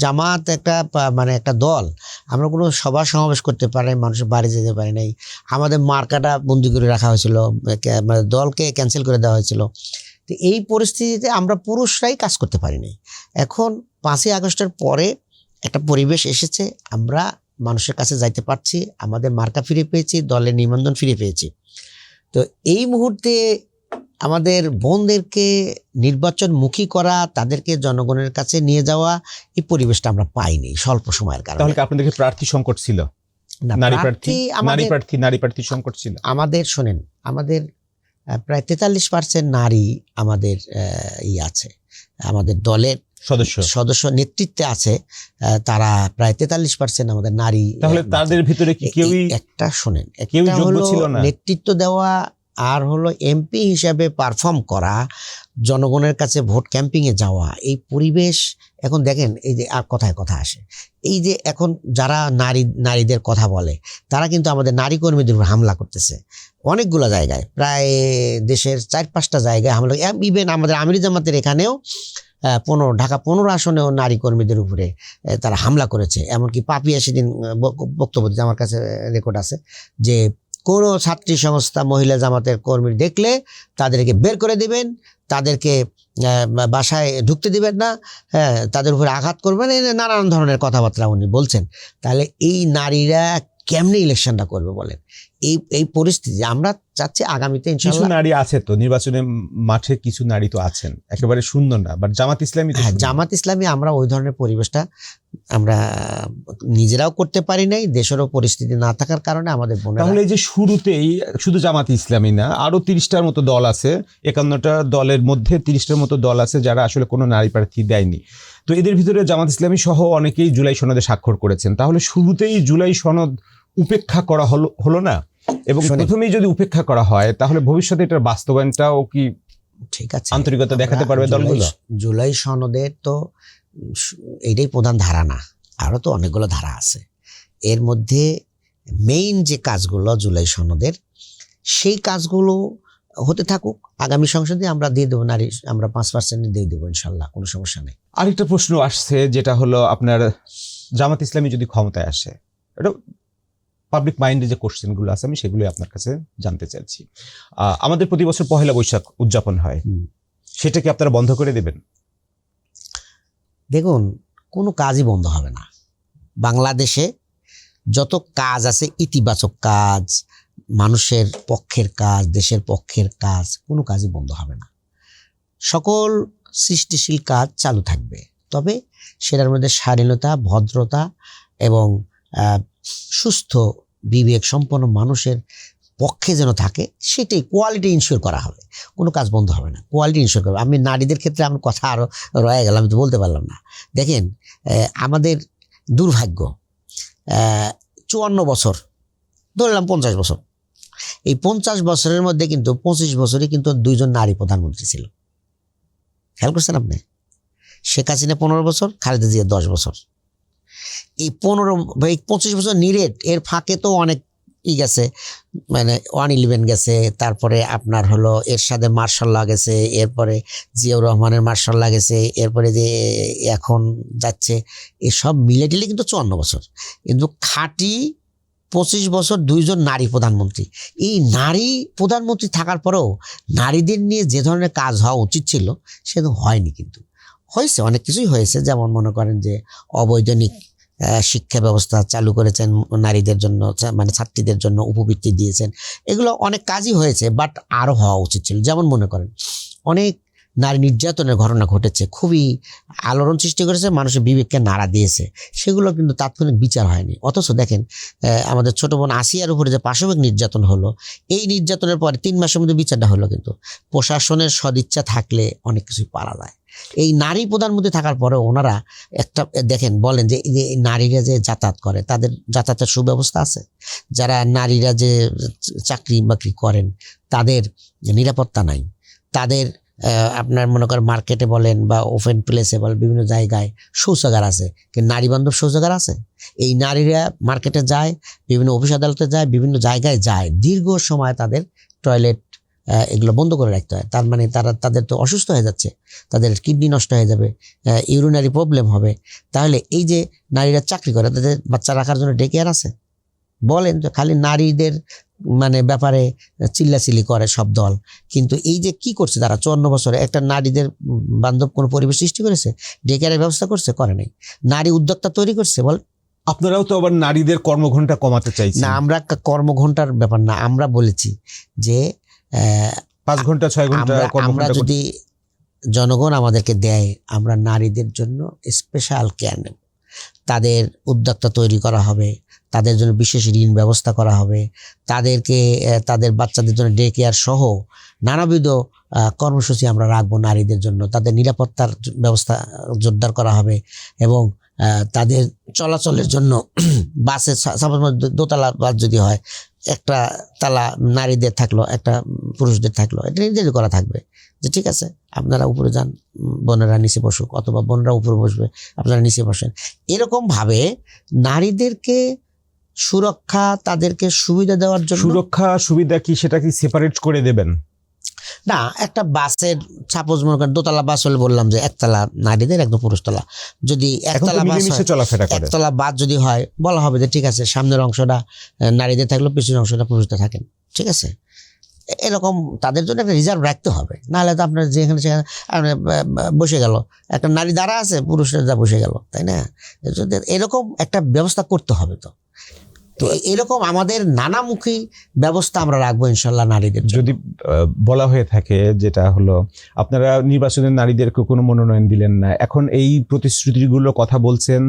জামাত একটা মানে একটা দল, আমরা কোনো সভা সমাবেশ করতে পারি, মানুষের বাড়ি যেতে পারি নাই, আমাদের মার্কাটা বন্দি করে রাখা হয়েছিল, দলকে ক্যান্সেল করে দেওয়া হয়েছিল। তো এই পরিস্থিতিতে আমরা পুরুষরাই কাজ করতে পারিনি। এখন 5ই আগস্টের পরে একটা পরিবেশ এসেছে, আমরা মানুষের কাছে যাইতে পারছি, আমাদের মার্কা ফিরে পেয়েছি, দলের নিবন্ধন ফিরে পেয়েছি। তো এই মুহূর্তে আমাদের বোনদেরকে নির্বাচনমুখী করা, তাদেরকে জনগণের কাছে নিয়ে যাওয়া, এই পরিবেশটা আমরা পাইনি স্বল্প সময়ের কারণে। তাহলে আপনাদেরকে প্রার্থী সংকট ছিল? নারী প্রার্থী সংকট ছিল আমাদের। শোনেন, আমাদের প্রায় 43% নারী আমাদের আছে, আমাদের দলের সদস্য নেতৃত্বে আছে, তারা প্রায় 43% আমাদের নারী। তাহলে তাদের ভিতরে কি কেউই একটা শোনেন, কেউই একটা যোগ্য হলো ছিল না? নেতৃত্ব দেওয়া, আর হলো এমপি হিসাবে পারফর্ম করা, জনগণের কাছে ভোট ক্যাম্পিং এ যাওয়া, এই পরিবেশ এখন দেখেন। এই যে আর কথায় কথা আসে, এই যে এখন যারা নারীদের কথা বলে, তারা কিন্তু আমাদের নারী কর্মীদের উপর হামলা করতেছে অনেকগুলো জায়গায়, প্রায় দেশের 4-5টা জায়গায় হামলা। ইভেন আমাদের আমিরি জামাতের এখানেও 15 ঢাকা 15 আসনেও নারী কর্মীদের উপরে তারা হামলা করেছে। এমনকি পাপিয়া সেদিন বক্তব্য দিতে, আমার কাছে রেকর্ড আছে, যে কোনো ছাত্রী সংস্থা মহিলা জামাতের কর্মী দেখলে তাদেরকে বের করে দিবেন, তাদেরকে বাসায় ঢুকতে দিবেন না, হ্যাঁ, তাদের উপরে আঘাত করবেন, নানান ধরনের কথাবার্তা উনি বলছেন। তাহলে এই নারীরা কেমনে ইলেকশনটা করবে বলেন? এই পরিস্থিতি আমরা চাচ্ছি আগামীতে কিছু ইনশাআল্লাহ। নারী আছে তো নির্বাচনের মাঠে, কিছু নারী তো আছেন, একেবারে সুন্দর না, বাট জামাত ইসলামী তো হ্যাঁ, সুন্দর। জামাত ইসলামী আমরা ওই ধরনের পরিবেশটা আমরা নিজেরাও করতে পারি নাই, দেশেরও পরিস্থিতি না থাকার কারণে আমাদের বোনেরা। তাহলে এই যে শুরুতেই শুধু জামাত ইসলামী না, আরো 30টার মতো দল আছে, 51টা দলের মধ্যে 30টার মতো দল আছে যারা আসলে কোনো নারী প্রার্থী দেয়নি। তো এদের ভিতরে জামাত ইসলামী সহ অনেকেই জুলাই সনদে স্বাক্ষর করেছেন। তাহলে শুরুতেই জুলাই সনদ উপেক্ষা করা হলো না? এবং প্রথমেই যদি উপেক্ষা করা হয়, তাহলে ভবিষ্যতে এটার বাস্তবায়নটাও কি ঠিক আছে, আন্তরিকতা দেখাতে পারবে দলগুলো? জুলাই সনদের তো এইটাই প্রধান ধারা না, আরো তো অনেকগুলো ধারা আছে। এর মধ্যে মেইন যে কাজগুলো জুলাই সনদের, সেই কাজগুলো হতে থাকুক। আগামী সংসদে আমরা দিয়ে দেবো, নারী আমরা 5% দিয়ে দেবো ইনশাল্লাহ, কোনো সমস্যা নেই। আরেকটা প্রশ্ন আসছে, যেটা হলো আপনার জামাত ইসলামী যদি ক্ষমতায় আসে, এটা পাবলিক মাইন্ডে যে কোশ্চেনগুলো আছে আমি সেগুলো আপনার কাছে জানতে চাইছি। আমাদের প্রতি বছর পহেলা বৈশাখ উদযাপন হয়, সেটা কি আপনারা বন্ধ করে দেবেন? দেখুন, কোনো কাজই বন্ধ হবে না। বাংলাদেশে যত কাজ আছে, ইতিবাচক কাজ, মানুষের পক্ষের কাজ, দেশের পক্ষের কাজ, কোনো কাজই বন্ধ হবে না। সকল সৃষ্টিশীল কাজ চালু থাকবে, তবে সেটার মধ্যে শালীনতা, ভদ্রতা এবং সুস্থ বিবেক সম্পন্ন মানুষের পক্ষে যেন থাকে, সেটাই কোয়ালিটি ইনশিওর করা হবে। কোনো কাজ বন্ধ হবে না, কোয়ালিটি ইনশিওর করবে। আমি নারীদের ক্ষেত্রে আমার কথা আরও রয়ে গেল, আমি তো বলতে পারলাম না। দেখেন, আমাদের দুর্ভাগ্য, 54 বছর, ধরলাম 50 বছর, এই 50 বছরের মধ্যে কিন্তু 25 বছরই কিন্তু 2জন নারী প্রধানমন্ত্রী ছিল। খেয়াল করছেন আপনি? শেখ হাসিনা 15 বছর, খালেদা জিয়া 10 বছর। এই 25 বছর নিরেট, এর ফাঁকে তো অনেক গেছে, মানে 111 গেছে, তারপরে আপনার হলো এরশাদের মার্শাল্লাহ গেছে, এরপরে জিয়াউর রহমানের মার্শাল্লাহ গেছে, এরপরে যে এখন যাচ্ছে, এসব মিলে টিলে কিন্তু 54 বছর। কিন্তু খাঁটি 25 বছর 2জন নারী প্রধানমন্ত্রী। এই নারী প্রধানমন্ত্রী থাকার পরেও নারীদের নিয়ে যে ধরনের কাজ হওয়া উচিত ছিল সেটা হয়নি। কিন্তু হয়েছে, অনেক কিছুই হয়েছে। যেমন মনে করেন যে অবৈতনিক শিক্ষা ব্যবস্থা চালু করেছেন নারীদের জন্য, মানে ছাত্রীদের জন্য উপবৃত্তি দিয়েছেন, এগুলো অনেক কাজই হয়েছে, বাট আরও হওয়া উচিত ছিল। যেমন মনে করেন অনেক নারী নির্যাতনের ঘটনা ঘটেছে, খুবই আলোড়ন সৃষ্টি করেছে, মানুষের বিবেককে নাড়া দিয়েছে, সেগুলো কিন্তু তাৎক্ষণিক বিচার হয়নি। অথচ দেখেন, আমাদের ছোট বোন আসিয়ার উপরে যে পাশবিক নির্যাতন হলো, এই নির্যাতনের পরে 3 মাসের মধ্যে বিচারটা হলো। কিন্তু প্রশাসনের সদিচ্ছা থাকলে অনেক কিছুই পারা যায়। এই নারী প্রধানমন্ত্রী থাকার পরে ওনারা একটা দেখেন, বলেন যে এই নারীরা যে যাতায়াত করে, তাদের যাতায়াতের সুব্যবস্থা আছে? যারা নারীরা যে চাকরি বাকরি করেন, তাদের নিরাপত্তা নাই। তাদের আপনার মনে করেন মার্কেটে বলেন বা ওপেন প্লেসে বলেন, বিভিন্ন জায়গায় শৌচাগার আছে, কিন্তু নারী বান্ধব শৌচাগার আছে? এই নারীরা মার্কেটে যায়, বিভিন্ন অফিস আদালতে যায়, বিভিন্ন জায়গায় যায়, দীর্ঘ সময় তাদের টয়লেট এগুলো বন্ধ করে রাখতে হয়। তার মানে তাদের তো অসুস্থ হয়ে যাচ্ছে, তাদের কিডনি নষ্ট হয়ে যাবে, ইউরিনারি প্রবলেম হবে। তাহলে এই যে নারীরা চাকরি করে, তাদের বাচ্চা রাখার জন্য ডে কেয়ার আছে? বলেন যে খালি নারীদের মানে ব্যাপারে চিল্লাচিল্লি করে সব দল, কিন্তু এই যে কি করছে তারা 54 বছরে, একটা নারীদের বান্ধব কোনো পরিবেশ সৃষ্টি করেছে? ডে কেয়ারের ব্যবস্থা করছে? করে নাই। নারী উদ্যোক্তা তৈরি করছে? বল। আপনারাও তো আবার নারীদের কর্মঘণ্টা কমাতে চাইছেন। না, আমরা কর্মঘণ্টার ব্যাপার না, আমরা বলেছি যে 5 ঘন্টা 6 ঘন্টা আমরা যদি জনগণ আমাদেরকে দেয়, আমরা নারীদের জন্য স্পেশাল কেয়ার নেব। তাদের উদ্যোক্তা তৈরি করা হবে, তাদের জন্য বিশেষ ঋণ ব্যবস্থা করা হবে, তাদেরকে তাদের বাচ্চাদের জন্য ডে কেয়ার সহ নানাবিধ কর্মসূচি আমরা রাখবো নারীদের জন্য, তাদের নিরাপত্তার ব্যবস্থা জোরদার করা হবে এবং তাদের চলাচলের জন্য বাসে সাপোজ দোতলা বাস যদি হয়, একটা তালা নারীদের থাকলো, একটা পুরুষদের থাকলো, এটা নির্ধারিত করা থাকবে যে ঠিক আছে আপনারা উপরে যান, বোনেরা নিচে বসুক, অথবা বোনরা উপরে বসবে, আপনারা নিচে বসেন। এরকমভাবে নারীদেরকে সুরক্ষা, তাদেরকে সুবিধা দেওয়ার জন্য। সুরক্ষা সুবিধা কি সেটা কি সেপারেট করে দেবেন? না, একটা বাসের সাপোজ মনে করেন দোতলা বাস হলে বললাম যে একতলা নারীদের, একদম পুরুষতলা। যদি একতলা বাস হয়, চলাফেরা করে, একতলা বাস যদি হয়, বলা হবে যে ঠিক আছে সামনের অংশটা নারীদের থাকলো, পিছনের অংশটা পুরুষদের থাকেন, ঠিক আছে। এরকম তাদের জন্য একটা রিজার্ভ রাখতে হবে, নাহলে তো আপনার যেখানে সেখানে বসে গেল, একটা নারী দাঁড়া আছে, পুরুষরা বসে গেল, তাই না? এরকম একটা ব্যবস্থা করতে হবে। তো এরকম আমাদের নানামুখী ব্যবস্থা আমরা রাখবো ইনশাল্লাহ নারীদের। যদি বলা হয়ে থাকে যেটা হলো আপনারা নির্বাচনে নারীদেরকে কোনো মনোনয়ন দিলেন না, এখন এই প্রতিশ্রুতিগুলো কথা বলছেন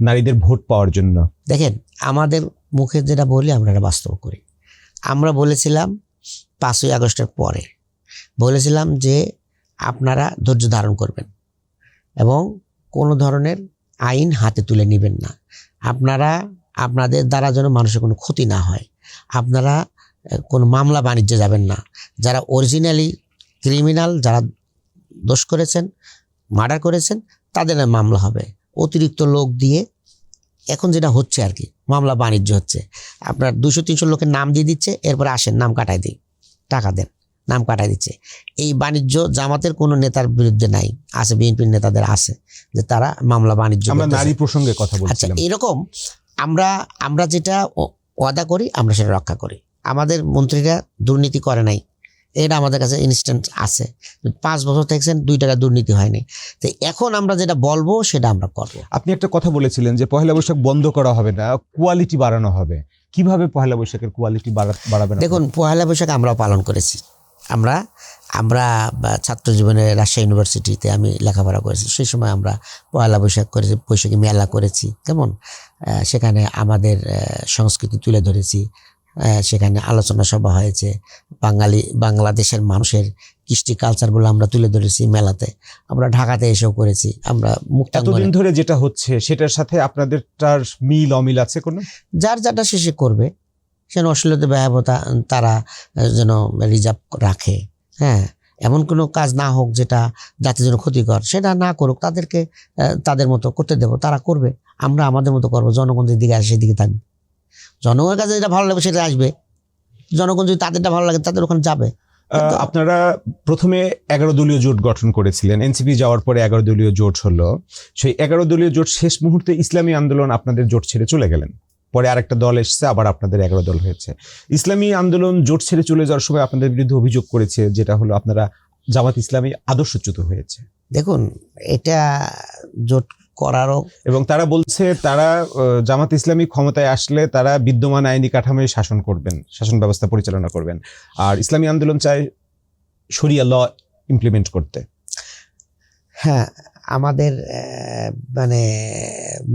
নারীদের ভোট পাওয়ার জন্য। দেখেন, আমাদের মুখে যেটা বলি আমরা এটা বাস্তব করি। আমরা বলেছিলাম 5ই আগস্টের পরে বলেছিলাম যে আপনারা ধৈর্য ধারণ করবেন এবং কোনো ধরনের আইন হাতে তুলে নেবেন না, আপনাদের দ্বারা যেন মানুষের কোনো ক্ষতি না হয়, আপনারা কোনো মামলা বাণিজ্যে যাবেন না, যারা অরিজিনালি ক্রিমিনাল, যারা দোষ করেছেন, মার্ডার করেছেন, তাদের মামলা হবে। অতিরিক্ত লোক দিয়ে এখন যেটা হচ্ছে আর কি, মামলা বাণিজ্য হচ্ছে, আপনার 200-300 লোকের নাম দিয়ে দিচ্ছে, এরপরে আসেন নাম কাটাই দিই, টাকা দেন, নাম কাটাই দিচ্ছে। এই বাণিজ্য জামাতের কোনো নেতার বিরুদ্ধে নাই, আছে বিএনপির নেতাদের আছে যে তারা মামলা বাণিজ্য। আমরা নারী প্রসঙ্গে কথা আচ্ছা, বলছিলাম। এরকম আমরা যেটা ওয়াদা করি আমরা সেটা রক্ষা করি। আমাদের মন্ত্রীরা দুর্নীতি করে নাই, এটা আমাদের কাছে ইনস্ট্যান্ট আছে। 5 বছর থাকছেন 2 টাকা দুর্নীতি হয়নি। তো এখন আমরা যেটা বলবো সেটা আমরা করবো। আপনি একটা কথা বলেছিলেন যে পহেলা বৈশাখ বন্ধ করা হবে না, কোয়ালিটি বাড়ানো হবে। কিভাবে পহেলা বৈশাখের কোয়ালিটি বাড়াবেন? দেখুন, পহেলা বৈশাখ আমরাও পালন করেছি। আমরা ছাত্র জীবনে রাজশাহী ইউনিভার্সিটিতে আমি লেখাপড়া করেছি, সেই সময় আমরা পয়লা বৈশাখ করেছি, বৈশাখী মেলা করেছি, কেমন সেখানে আমাদের সংস্কৃতি তুলে ধরেছি, সেখানে আলোচনা সভা হয়েছে, বাংলাদেশের মানুষের কৃষ্টি কালচারগুলো আমরা তুলে ধরেছি মেলাতে। আমরা ঢাকাতে এসেও করেছি। আমরা এতদিন ধরে যেটা হচ্ছে সেটার সাথে আপনাদেরটার মিল অমিল আছে কোনো? যার যাটা শেষে করবে, সেন অশ্লীলতা ব্যবহারতা তারা যেন রিজার্ভ রাখে। হ্যাঁ, এমন কোনো কাজ না হোক যেটা জাতির জন্য ক্ষতিকর, সেটা না করুক, তাদেরকে তাদের মতো করতে দেবো, তারা করবে, আমরা আমাদের মতো করবো। জনগণ যেদিকে আসে সেদিকে থাকবে, জনগণের কাছে যেটা ভালো লাগবে সেটা আসবে, জনগণ যদি তাদেরটা ভালো লাগে তাদের ওখানে যাবে। আপনারা প্রথমে 11 দলীয় জোট গঠন করেছিলেন, এনসিপি যাওয়ার পরে 11 দলীয় জোট হলো। সেই 11 দলীয় জোট শেষ মুহূর্তে ইসলামী আন্দোলন আপনাদের জোট ছেড়ে চলে গেলেন, পরে আরেকটা দল এসছে, আবার আপনাদের 11 দল হয়েছে। ইসলামী আন্দোলন জোট ছেড়ে চলে যাওয়ার সময় আপনাদের বিরুদ্ধে অভিযোগ করেছে, যেটা হলো আপনারা জামাত ইসলামী আদর্শচ্যুত হয়েছে। দেখুন, এটা জোট করারও, এবং তারা বলছে তারা জামাত ইসলামী ক্ষমতায় আসলে তারা বিদ্যমান আইনি কাঠামোয় শাসন করবেন, শাসন ব্যবস্থা পরিচালনা করবেন, আর ইসলামী আন্দোলন চায় শরিয়া ল ইমপ্লিমেন্ট করতে। হ্যাঁ, আমাদের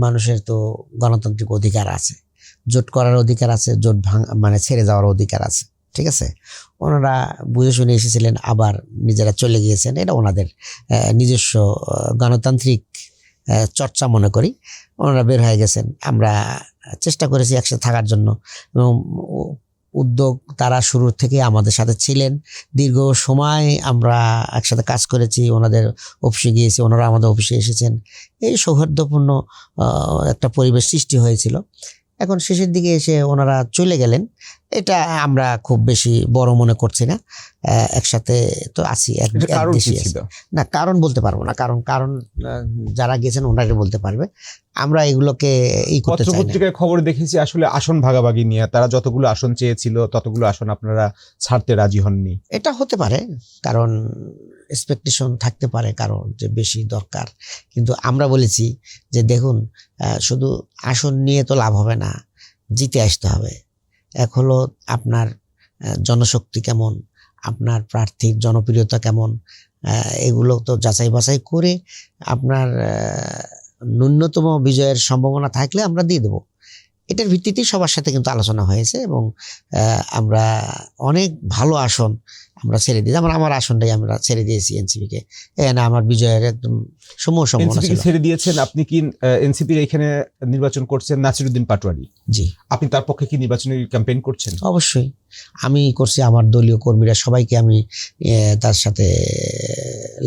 মানুষের তো গণতান্ত্রিক অধিকার আছে, জোট করার অধিকার আছে, জোট ছেড়ে যাওয়ার অধিকার আছে, ঠিক আছে। ওনারা বুঝে শুনে এসেছিলেন, আবার নিজেরা চলে গিয়েছেন, এটা ওনাদের নিজস্ব গণতান্ত্রিক চর্চা মনে করি। ওনারা বের হয়ে গেছেন, আমরা চেষ্টা করেছি একসাথে থাকার জন্য, এবং উদ্যোগ তারা শুরু থেকে আমাদের সাথে ছিলেন, দীর্ঘ সময় আমরা একসাথে কাজ করেছি, ওনাদের অফিসে গিয়েছি, ওনারা আমাদের অফিসে এসেছেন, এই সৌহার্দ্যপূর্ণ একটা পরিবেশ সৃষ্টি হয়েছিল। এখন শেষের দিকে এসে ওনারা চলে গেলেন, এটা আমরা খুব বেশি বড় মনে করছি না, একসাথে তো আছি, না কারণ বলতে পারবো না, কারণ যারা গেছেন ওনারা বলতে পারবে, আমরা এগুলোকে এই করতে চাই না। পত্রিকায় খবর দেখেছি আসলে আসন ভাগাভাগি নিয়ে, তারা যতগুলো আসন চেয়েছিল ততগুলো আসন আপনারা ছাড়তে রাজি হননি। এটা হতে পারে, কারণ এক্সপেকটেশন থাকতে পারে কারণ যে বেশি দরকার, কিন্তু আমরা বলেছি যে দেখুন, শুধু আসন নিয়ে তো লাভ হবে না, জিতে আসতে হবে। এক হলো আপনার জনশক্তি কেমন, আপনার প্রার্থীর জনপ্রিয়তা কেমন, এগুলো তো যাচাই বাছাই করে আপনার ন্যূনতম বিজয়ের সম্ভাবনা থাকলে আমরা দিয়ে দেবো। এটার ভিত্তিতেই সবার সাথে কিন্তু আলোচনা হয়েছে এবং আমরা অনেক ভালো আসন আমরা ছেড়ে দিই, যেমন আমার আসনটাই আমরা ছেড়ে দিয়েছি এনসিপিকে। এখানে আমার বিজয়ের একদম সম্ভাবনা এনসিপি ছিল। ছেড়ে দিয়েছেন আপনি, কি এনসিপির এখানে নির্বাচন করছেন নাসিরউদ্দিন পাটোয়ারি, জি, আপনি তার পক্ষে কি নির্বাচনী ক্যাম্পেইন করছেন? অবশ্যই আমি করছি, আমার দলীয় কর্মীরা সবাইকে আমি তার সাথে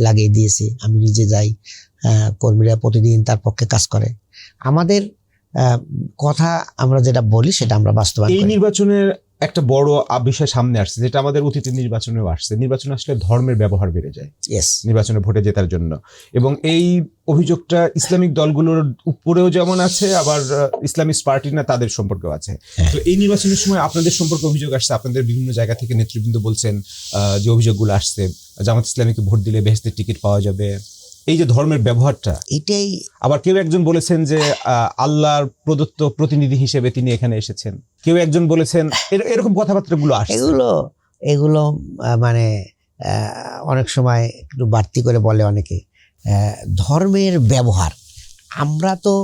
লাগিয়ে দিয়েছি। আমি নিজে যাই, কর্মীরা প্রতিদিন তার পক্ষে কাজ করে। আমাদের কথা আমরা যেটা বলি সেটা আমরা বাস্তবায়ন এই করি। নির্বাচনের একটা বড় বিষয় সামনে আসছে, যেটা আমাদের অতীতের নির্বাচনেও আসছে। নির্বাচন আসলে ধর্মের ব্যবহার বেড়ে যায় ইয়েস, নির্বাচনে ভোটে জেতার জন্য, এবং এই অভিযোগটা ইসলামিক দলগুলোর উপরেও যেমন আছে, আবার ইসলামিস্ট পার্টি না তাদের সম্পর্কেও আছে। তো এই নির্বাচনের সময় আপনাদের সম্পর্কে অভিযোগ আসছে, আপনাদের বিভিন্ন জায়গা থেকে নেতৃবৃন্দ বলছেন যে অভিযোগগুলো আসছে, জামাত ইসলামীকে ভোট দিলে বেহেশতের টিকিট পাওয়া যাবে, এই যে ধর্মের ব্যবহারটা। এটাই আবার কেউ একজন বলেছেন যে আল্লাহর প্রদত্ত প্রতিনিধি হিসেবে তিনি এখানে এসেছেন, কেউ একজন বলেছেন, এরকম কথাবার্তাগুলো আসছে। এগুলো মানে অনেক সময় একটু বাড়তি করে বলে অনেকে। ধর্মের ব্যবহার, আমরা তো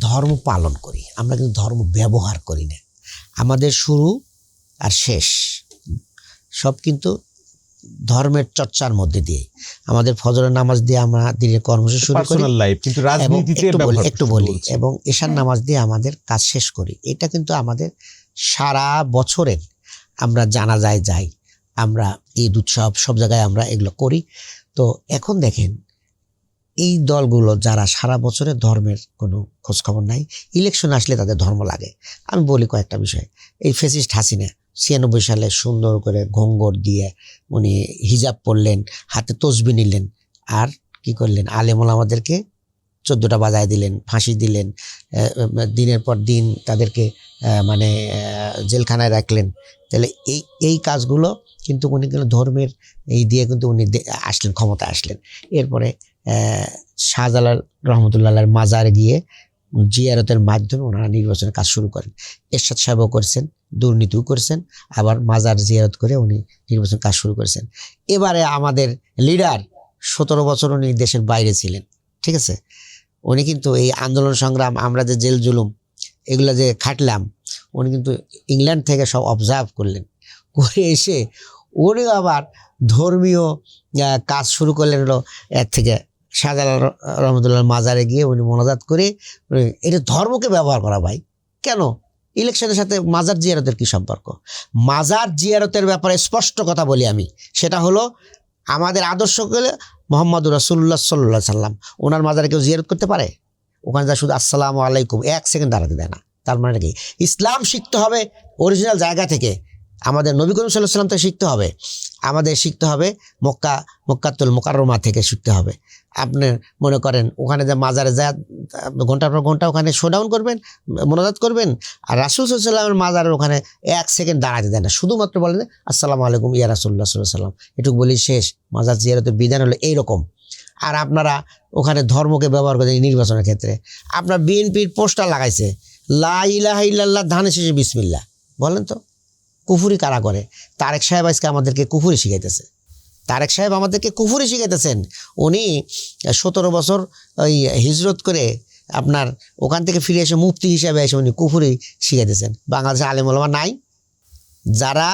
ধর্ম পালন করি, আমরা কিন্তু ধর্ম ব্যবহার করি না। আমাদের শুরু আর শেষ সব কিন্তু ধর্মের চর্চার মধ্যে দিয়ে, আমাদের ফজরের নামাজ দিয়ে আমরা দিনের কর্মসূচি শুরু করি, পার্সোনাল লাইফ, কিন্তু রাজনীতিতে একটু বলি এবং এশার নামাজ দিয়ে আমাদের কাজ শেষ করি। এটা কিন্তু আমাদের সারা বছরের, আমরা জানাজায় যাই, আমরা ঈদ উৎসব সব জায়গায় আমরা এগুলো করি। তো এখন দেখেন এই দলগুলো যারা সারা বছরের ধর্মের কোনো খোঁজখবর নাই, ইলেকশন আসলে তাদের ধর্ম লাগে। আমি বলি কয়েকটা বিষয়। এই ফ্যাসিস্ট হাসিনা 96 সালে সুন্দর করে ঘোঙ্গর দিয়ে উনি হিজাব পরলেন, হাতে তসবি নিলেন, আর কি করলেন, আলেম ওলামাদেরকে 14টা বাজায় দিলেন, ফাঁসি দিলেন, দিনের পর দিন তাদেরকে মানে জেলখানায় রাখলেন। তাহলে এই কাজগুলো কিন্তু উনি কিন্তু ধর্মের এই দিয়ে কিন্তু উনি আসলেন, ক্ষমতা আসলেন। এরপরে শাহজালাল রহমতুল্লাহর মাজারে গিয়ে জিয়ারতের মাধ্যমে ওনারা নির্বাচনের কাজ শুরু করেন। এরশাদ সাহেবও করেছেন, দুর্নীতিও করেছেন, আবার মাজার জিয়ারত করে উনি নির্বাচন কাজ শুরু করেছেন। এবারে আমাদের লিডার 17 বছর উনি দেশের বাইরে ছিলেন, ঠিক আছে। উনি কিন্তু এই আন্দোলন সংগ্রাম, আমরা যে জেল জুলুম এগুলো যে খাটলাম, উনি কিন্তু ইংল্যান্ড থেকে সব অবজার্ভ করলেন, করে এসে উনি আবার ধর্মীয় কাজ শুরু করলেন। হলো এর থেকে শাহজালাল রহমতুল্লাহ মাজারে গিয়ে উনি মোনাজাত করে, এটা ধর্মকে ব্যবহার করা। ভাই কেন ইলেকশনের সাথে মাজার জিয়ারতের কি সম্পর্ক? মাজার জিয়ারতের ব্যাপারে স্পষ্ট কথা বলি আমি, সেটা হলো আমাদের আদর্শ করে মোহাম্মদুর রাসূলুল্লাহ সাল্লাল্লাহু আলাইহি সাল্লাম, ওনার মাজারে কেউ জিয়ারত করতে পারে? ওখানে যা শুধু আসসালামু আলাইকুম 1 সেকেন্ড দাঁড়াতে দেয় না। তার মানে কি? ইসলাম শিখতে হবে অরিজিনাল জায়গা থেকে, আমাদের নবী করিম সাল্লাল্লাহু আলাইহি সাল্লাম থেকে শিখতে হবে, আমাদের শিখতে হবে মক্কাতুল মুকাররমা থেকে শিখতে হবে। আপনি মনে করেন ওখানে যে মাজারে যা ঘন্টার পর ঘন্টা ওখানে শোডাউন করবেন, মোনাজাত করবেন, আর রাসূল সাল্লাল্লাহু আলাইহি সাল্লামের মাজারের ওখানে 1 সেকেন্ড দাঁড়াতে দেয় না, শুধুমাত্র বলেন আসসালামু আলাইকুম ইয়া রাসূলুল্লাহ সাল্লাল্লাহু আলাইহি সাল্লাম, এটুকু বলি শেষ। মাজার জিয়ারতের বিধান হলো এইরকম। আর আপনারা ওখানে ধর্মকে ব্যবহার করেন নির্বাচনের ক্ষেত্রে। আপনার বিএনপির পোস্টার লাগাইছে লা ইলাহা ইল্লাল্লাহ ধানের শেষে বিসমিল্লাহ, বলেন তো কুফুরি কারা করে? তারেক সাহেব আজকে আমাদেরকে কুফুরি শিখাইতেছে, তারেক সাহেব আমাদেরকে কুফুরি শিখাইতেছেন। উনি 17 বছর ওই হিজরত করে আপনার ওখান থেকে ফিরে এসে মুফতি হিসাবে এসে উনি কুফুরি শিখাইতেছেন। বাংলাদেশে আলেম ওলামা নাই? যারা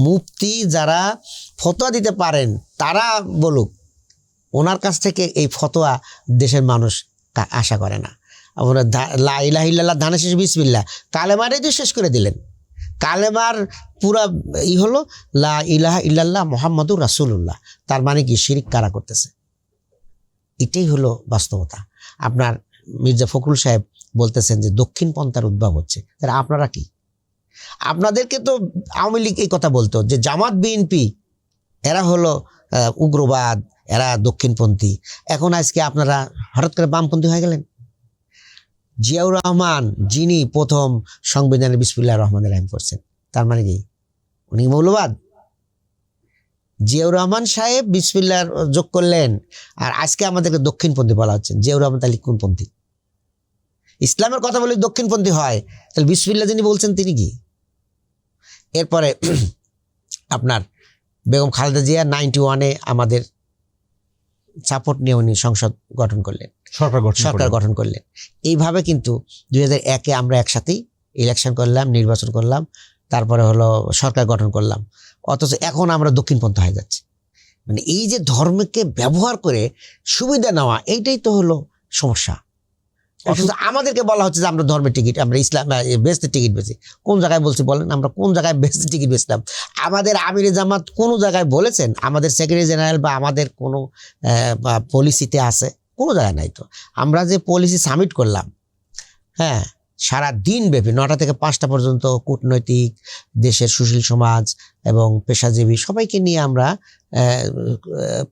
মুফতি, যারা ফতোয়া দিতে পারেন তারা বলুক, ওনার কাছ থেকে এই ফতোয়া দেশের মানুষ আশা করে না। আপনার লা ইলাহা ইল্লাল্লাহ ধানের শেষে বিসমিল্লাহ, কালেমাটাই তো শেষ করে দিলেন। কালেমার পুরা হলো লা ইলাহা ইল্লাল্লাহ মুহাম্মাদুর রাসূলুল্লাহ। তার মানে কি? শিরিক কারা করতেছে? এটাই হলো বাস্তবতা। আপনার মির্জা ফখরুল সাহেব বলতেছেন যে দক্ষিণ পন্থার উদ্ভব হচ্ছে, তাহলে আপনারা কি? আপনাদেরকে তো আওয়ামী লীগ এই কথা বলতো যে জামাত বিএনপি এরা হলো উগ্রবাদ, এরা দক্ষিণপন্থী। এখন আজকে আপনারা হঠাৎ করে বামপন্থী হয়ে গেলেন। জিয়াউর রহমান যিনি প্রথম সংবিধানে বিসমিল্লাহির রহমানির রহিম করছেন, তার মানে কি উনি মৌলবাদ? জিয়াউর রহমান সাহেব বিসমিল্লাহ যোগ করলেন, আর আজকে আমাদেরকে দক্ষিণপন্থী বলা হচ্ছে। জিয়াউর রহমান তাহলে কোন পন্থী? ইসলামের কথা বলে দক্ষিণপন্থী হয়, তাহলে বিসমিল্লাহ যিনি বলছেন তিনি কি? এরপরে আপনার বেগম খালেদা জিয়া 91-এ আমাদের সাপোর্ট নিয়ে উনি সংসদ গঠন করলেন, সরকার গঠন করলেন। এইভাবে কিন্তু 2001-এ আমরা একসাথেই ইলেকশন করলাম, নির্বাচন করলাম, তারপরে হলো সরকার গঠন করলাম, অথচ এখন আমরা দক্ষিণপন্থী হয়ে যাচ্ছি। মানে এই যে ধর্মকে ব্যবহার করে সুবিধা নেওয়া, এইটাই তো হলো সমস্যা। অথচ আমাদেরকে বলা হচ্ছে যে আমরা ধর্মের টিকিট, আমরা ইসলাম বেহেশতের টিকিট বেচি। কোন জায়গায় বলছি বলেন? আমরা কোন জায়গায় বেহেশতের টিকিট বেচলাম? আমাদের আমিরে জামাত কোনো জায়গায় বলেছেন? আমাদের সেক্রেটারি জেনারেল বা আমাদের কোনো পলিসিতে আছে? কোনো জায়গায় নাই তো। আমরা যে পলিসি সাবমিট করলাম, হ্যাঁ, সারা দিন ব্যাপী 9টা থেকে 5টা পর্যন্ত কূটনৈতিক, দেশের সুশীল সমাজ এবং পেশাজীবী সবাইকে নিয়ে আমরা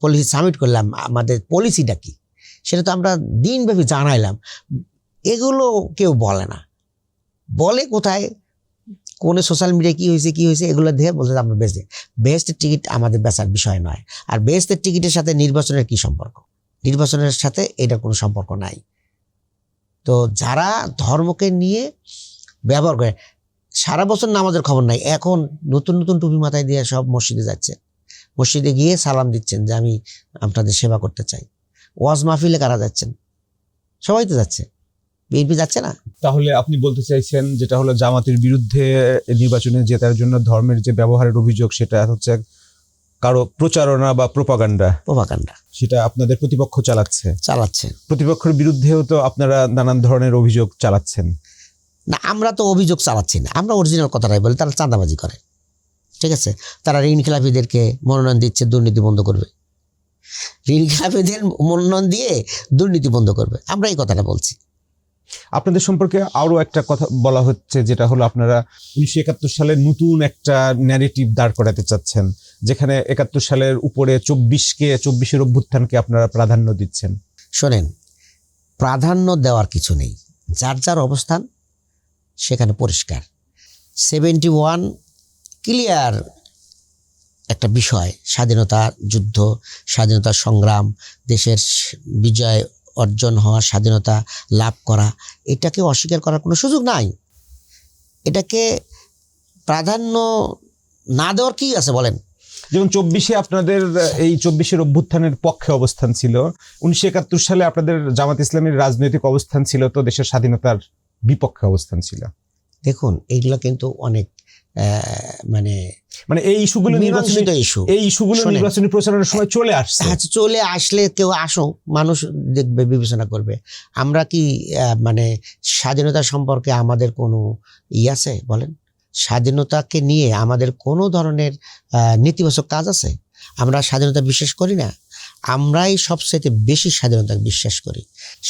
পলিসি সাবমিট করলাম। আমাদের পলিসিটা কি সেটা তো আমরা দিনব্যাপী জানাইলাম। এগুলো কেউ বলে না। বলে কোথায়, কোন সোশ্যাল মিডিয়ায় কি হয়েছে এগুলো দেখে বলছে আমরা বেচে। বেহেশতের টিকিট আমাদের বেচার বিষয় নয়। আর বেহেশতের টিকিটের সাথে নির্বাচনের কি সম্পর্ক? নির্বাচনের সাথে এটার কোনো সম্পর্ক নাই। তো যারা ধর্মকে নিয়ে ব্যবহার করে, সারা বছর নামাজের খবর নাই, এখন নতুন নতুন টুপি মাথায় দিয়ে সব মসজিদে যাচ্ছে, মসজিদে গিয়ে সালাম দিচ্ছেন যে আমি আপনাদের সেবা করতে চাই। ওয়াজ মাহফিলে কারা যাচ্ছেন? সবাই তো যাচ্ছে, বিএনপি যাচ্ছে না। তাহলে আপনি বলতে চাইছেন যেটা হলো জামাতের বিরুদ্ধে নির্বাচনে জেতার জন্য ধর্মের যে ব্যবহারের অভিযোগ, সেটা হচ্ছে কারো প্রচারণা বা প্রোপাগান্ডা, সেটা আপনাদের প্রতিপক্ষ চালাচ্ছে। প্রতিপক্ষের বিরুদ্ধেও তো আপনারা নানান ধরনের অভিযোগ চালাচ্ছেন। না, আমরা তো অভিযোগ চালাচ্ছি না, আমরা অরিজিনাল কথাটাই বলি। তারা চাঁদাবাজি করে, ঠিক আছে? তারা ঋণ খেলাপিদেরকে মনোনয়ন দিচ্ছে, দুর্নীতি বন্ধ করবে। ঋণ খেলাপিদের মনোনয়ন দিয়ে দুর্নীতি বন্ধ করবে, আমরা এই কথাটা বলছি। আপনাদের সম্পর্কে আরো একটা কথা বলা হচ্ছে, যেটা হলো আপনারা 1971 সালে নতুন একটা ন্যারেটিভ দাঁড় করাতে চাচ্ছেন, যেখানে 71 সালের উপরে 24-এর অভ্যুত্থানকে আপনারা প্রাধান্য দিচ্ছেন। শোনেন, প্রাধান্য দেওয়ার কিছু নেই, যার যার অবস্থান সেখানে পরিষ্কার। 71 ক্লিয়ার একটা বিষয়, স্বাধীনতা যুদ্ধ, স্বাধীনতা সংগ্রাম, দেশের বিজয় অর্জন হওয়া, স্বাধীনতা লাভ করা, এটাকে অস্বীকার করার কোনো সুযোগ নাই। এটাকে প্রাধান্য না দেওয়ার কি আছে বলেন? যেমন 24-এ আপনাদের এই 24-এর অভ্যুত্থানের পক্ষে অবস্থান ছিল, 1971 সালে আপনাদের জামাত ইসলামের রাজনৈতিক অবস্থান ছিল তো দেশের স্বাধীনতার বিপক্ষে অবস্থান ছিল। দেখুন, এইগুলো কিন্তু অনেক মানে এই ইস্যুগুলো নির্বাচনী প্রচারণের সময় চলে আসছে। চলে আসলে কেউ আসো, মানুষ দেখবে, বিবেচনা করবে। আমরা কি স্বাধীনতা সম্পর্কে আমাদের কোনো আছে বলেন? স্বাধীনতাকে নিয়ে আমাদের কোনো ধরনের নেতিবাচক কাজ আছে? আমরা স্বাধীনতা বিশ্বাস করি না। আমরাই সবচেয়ে বেশি স্বাধীনতা বিশ্বাস করি।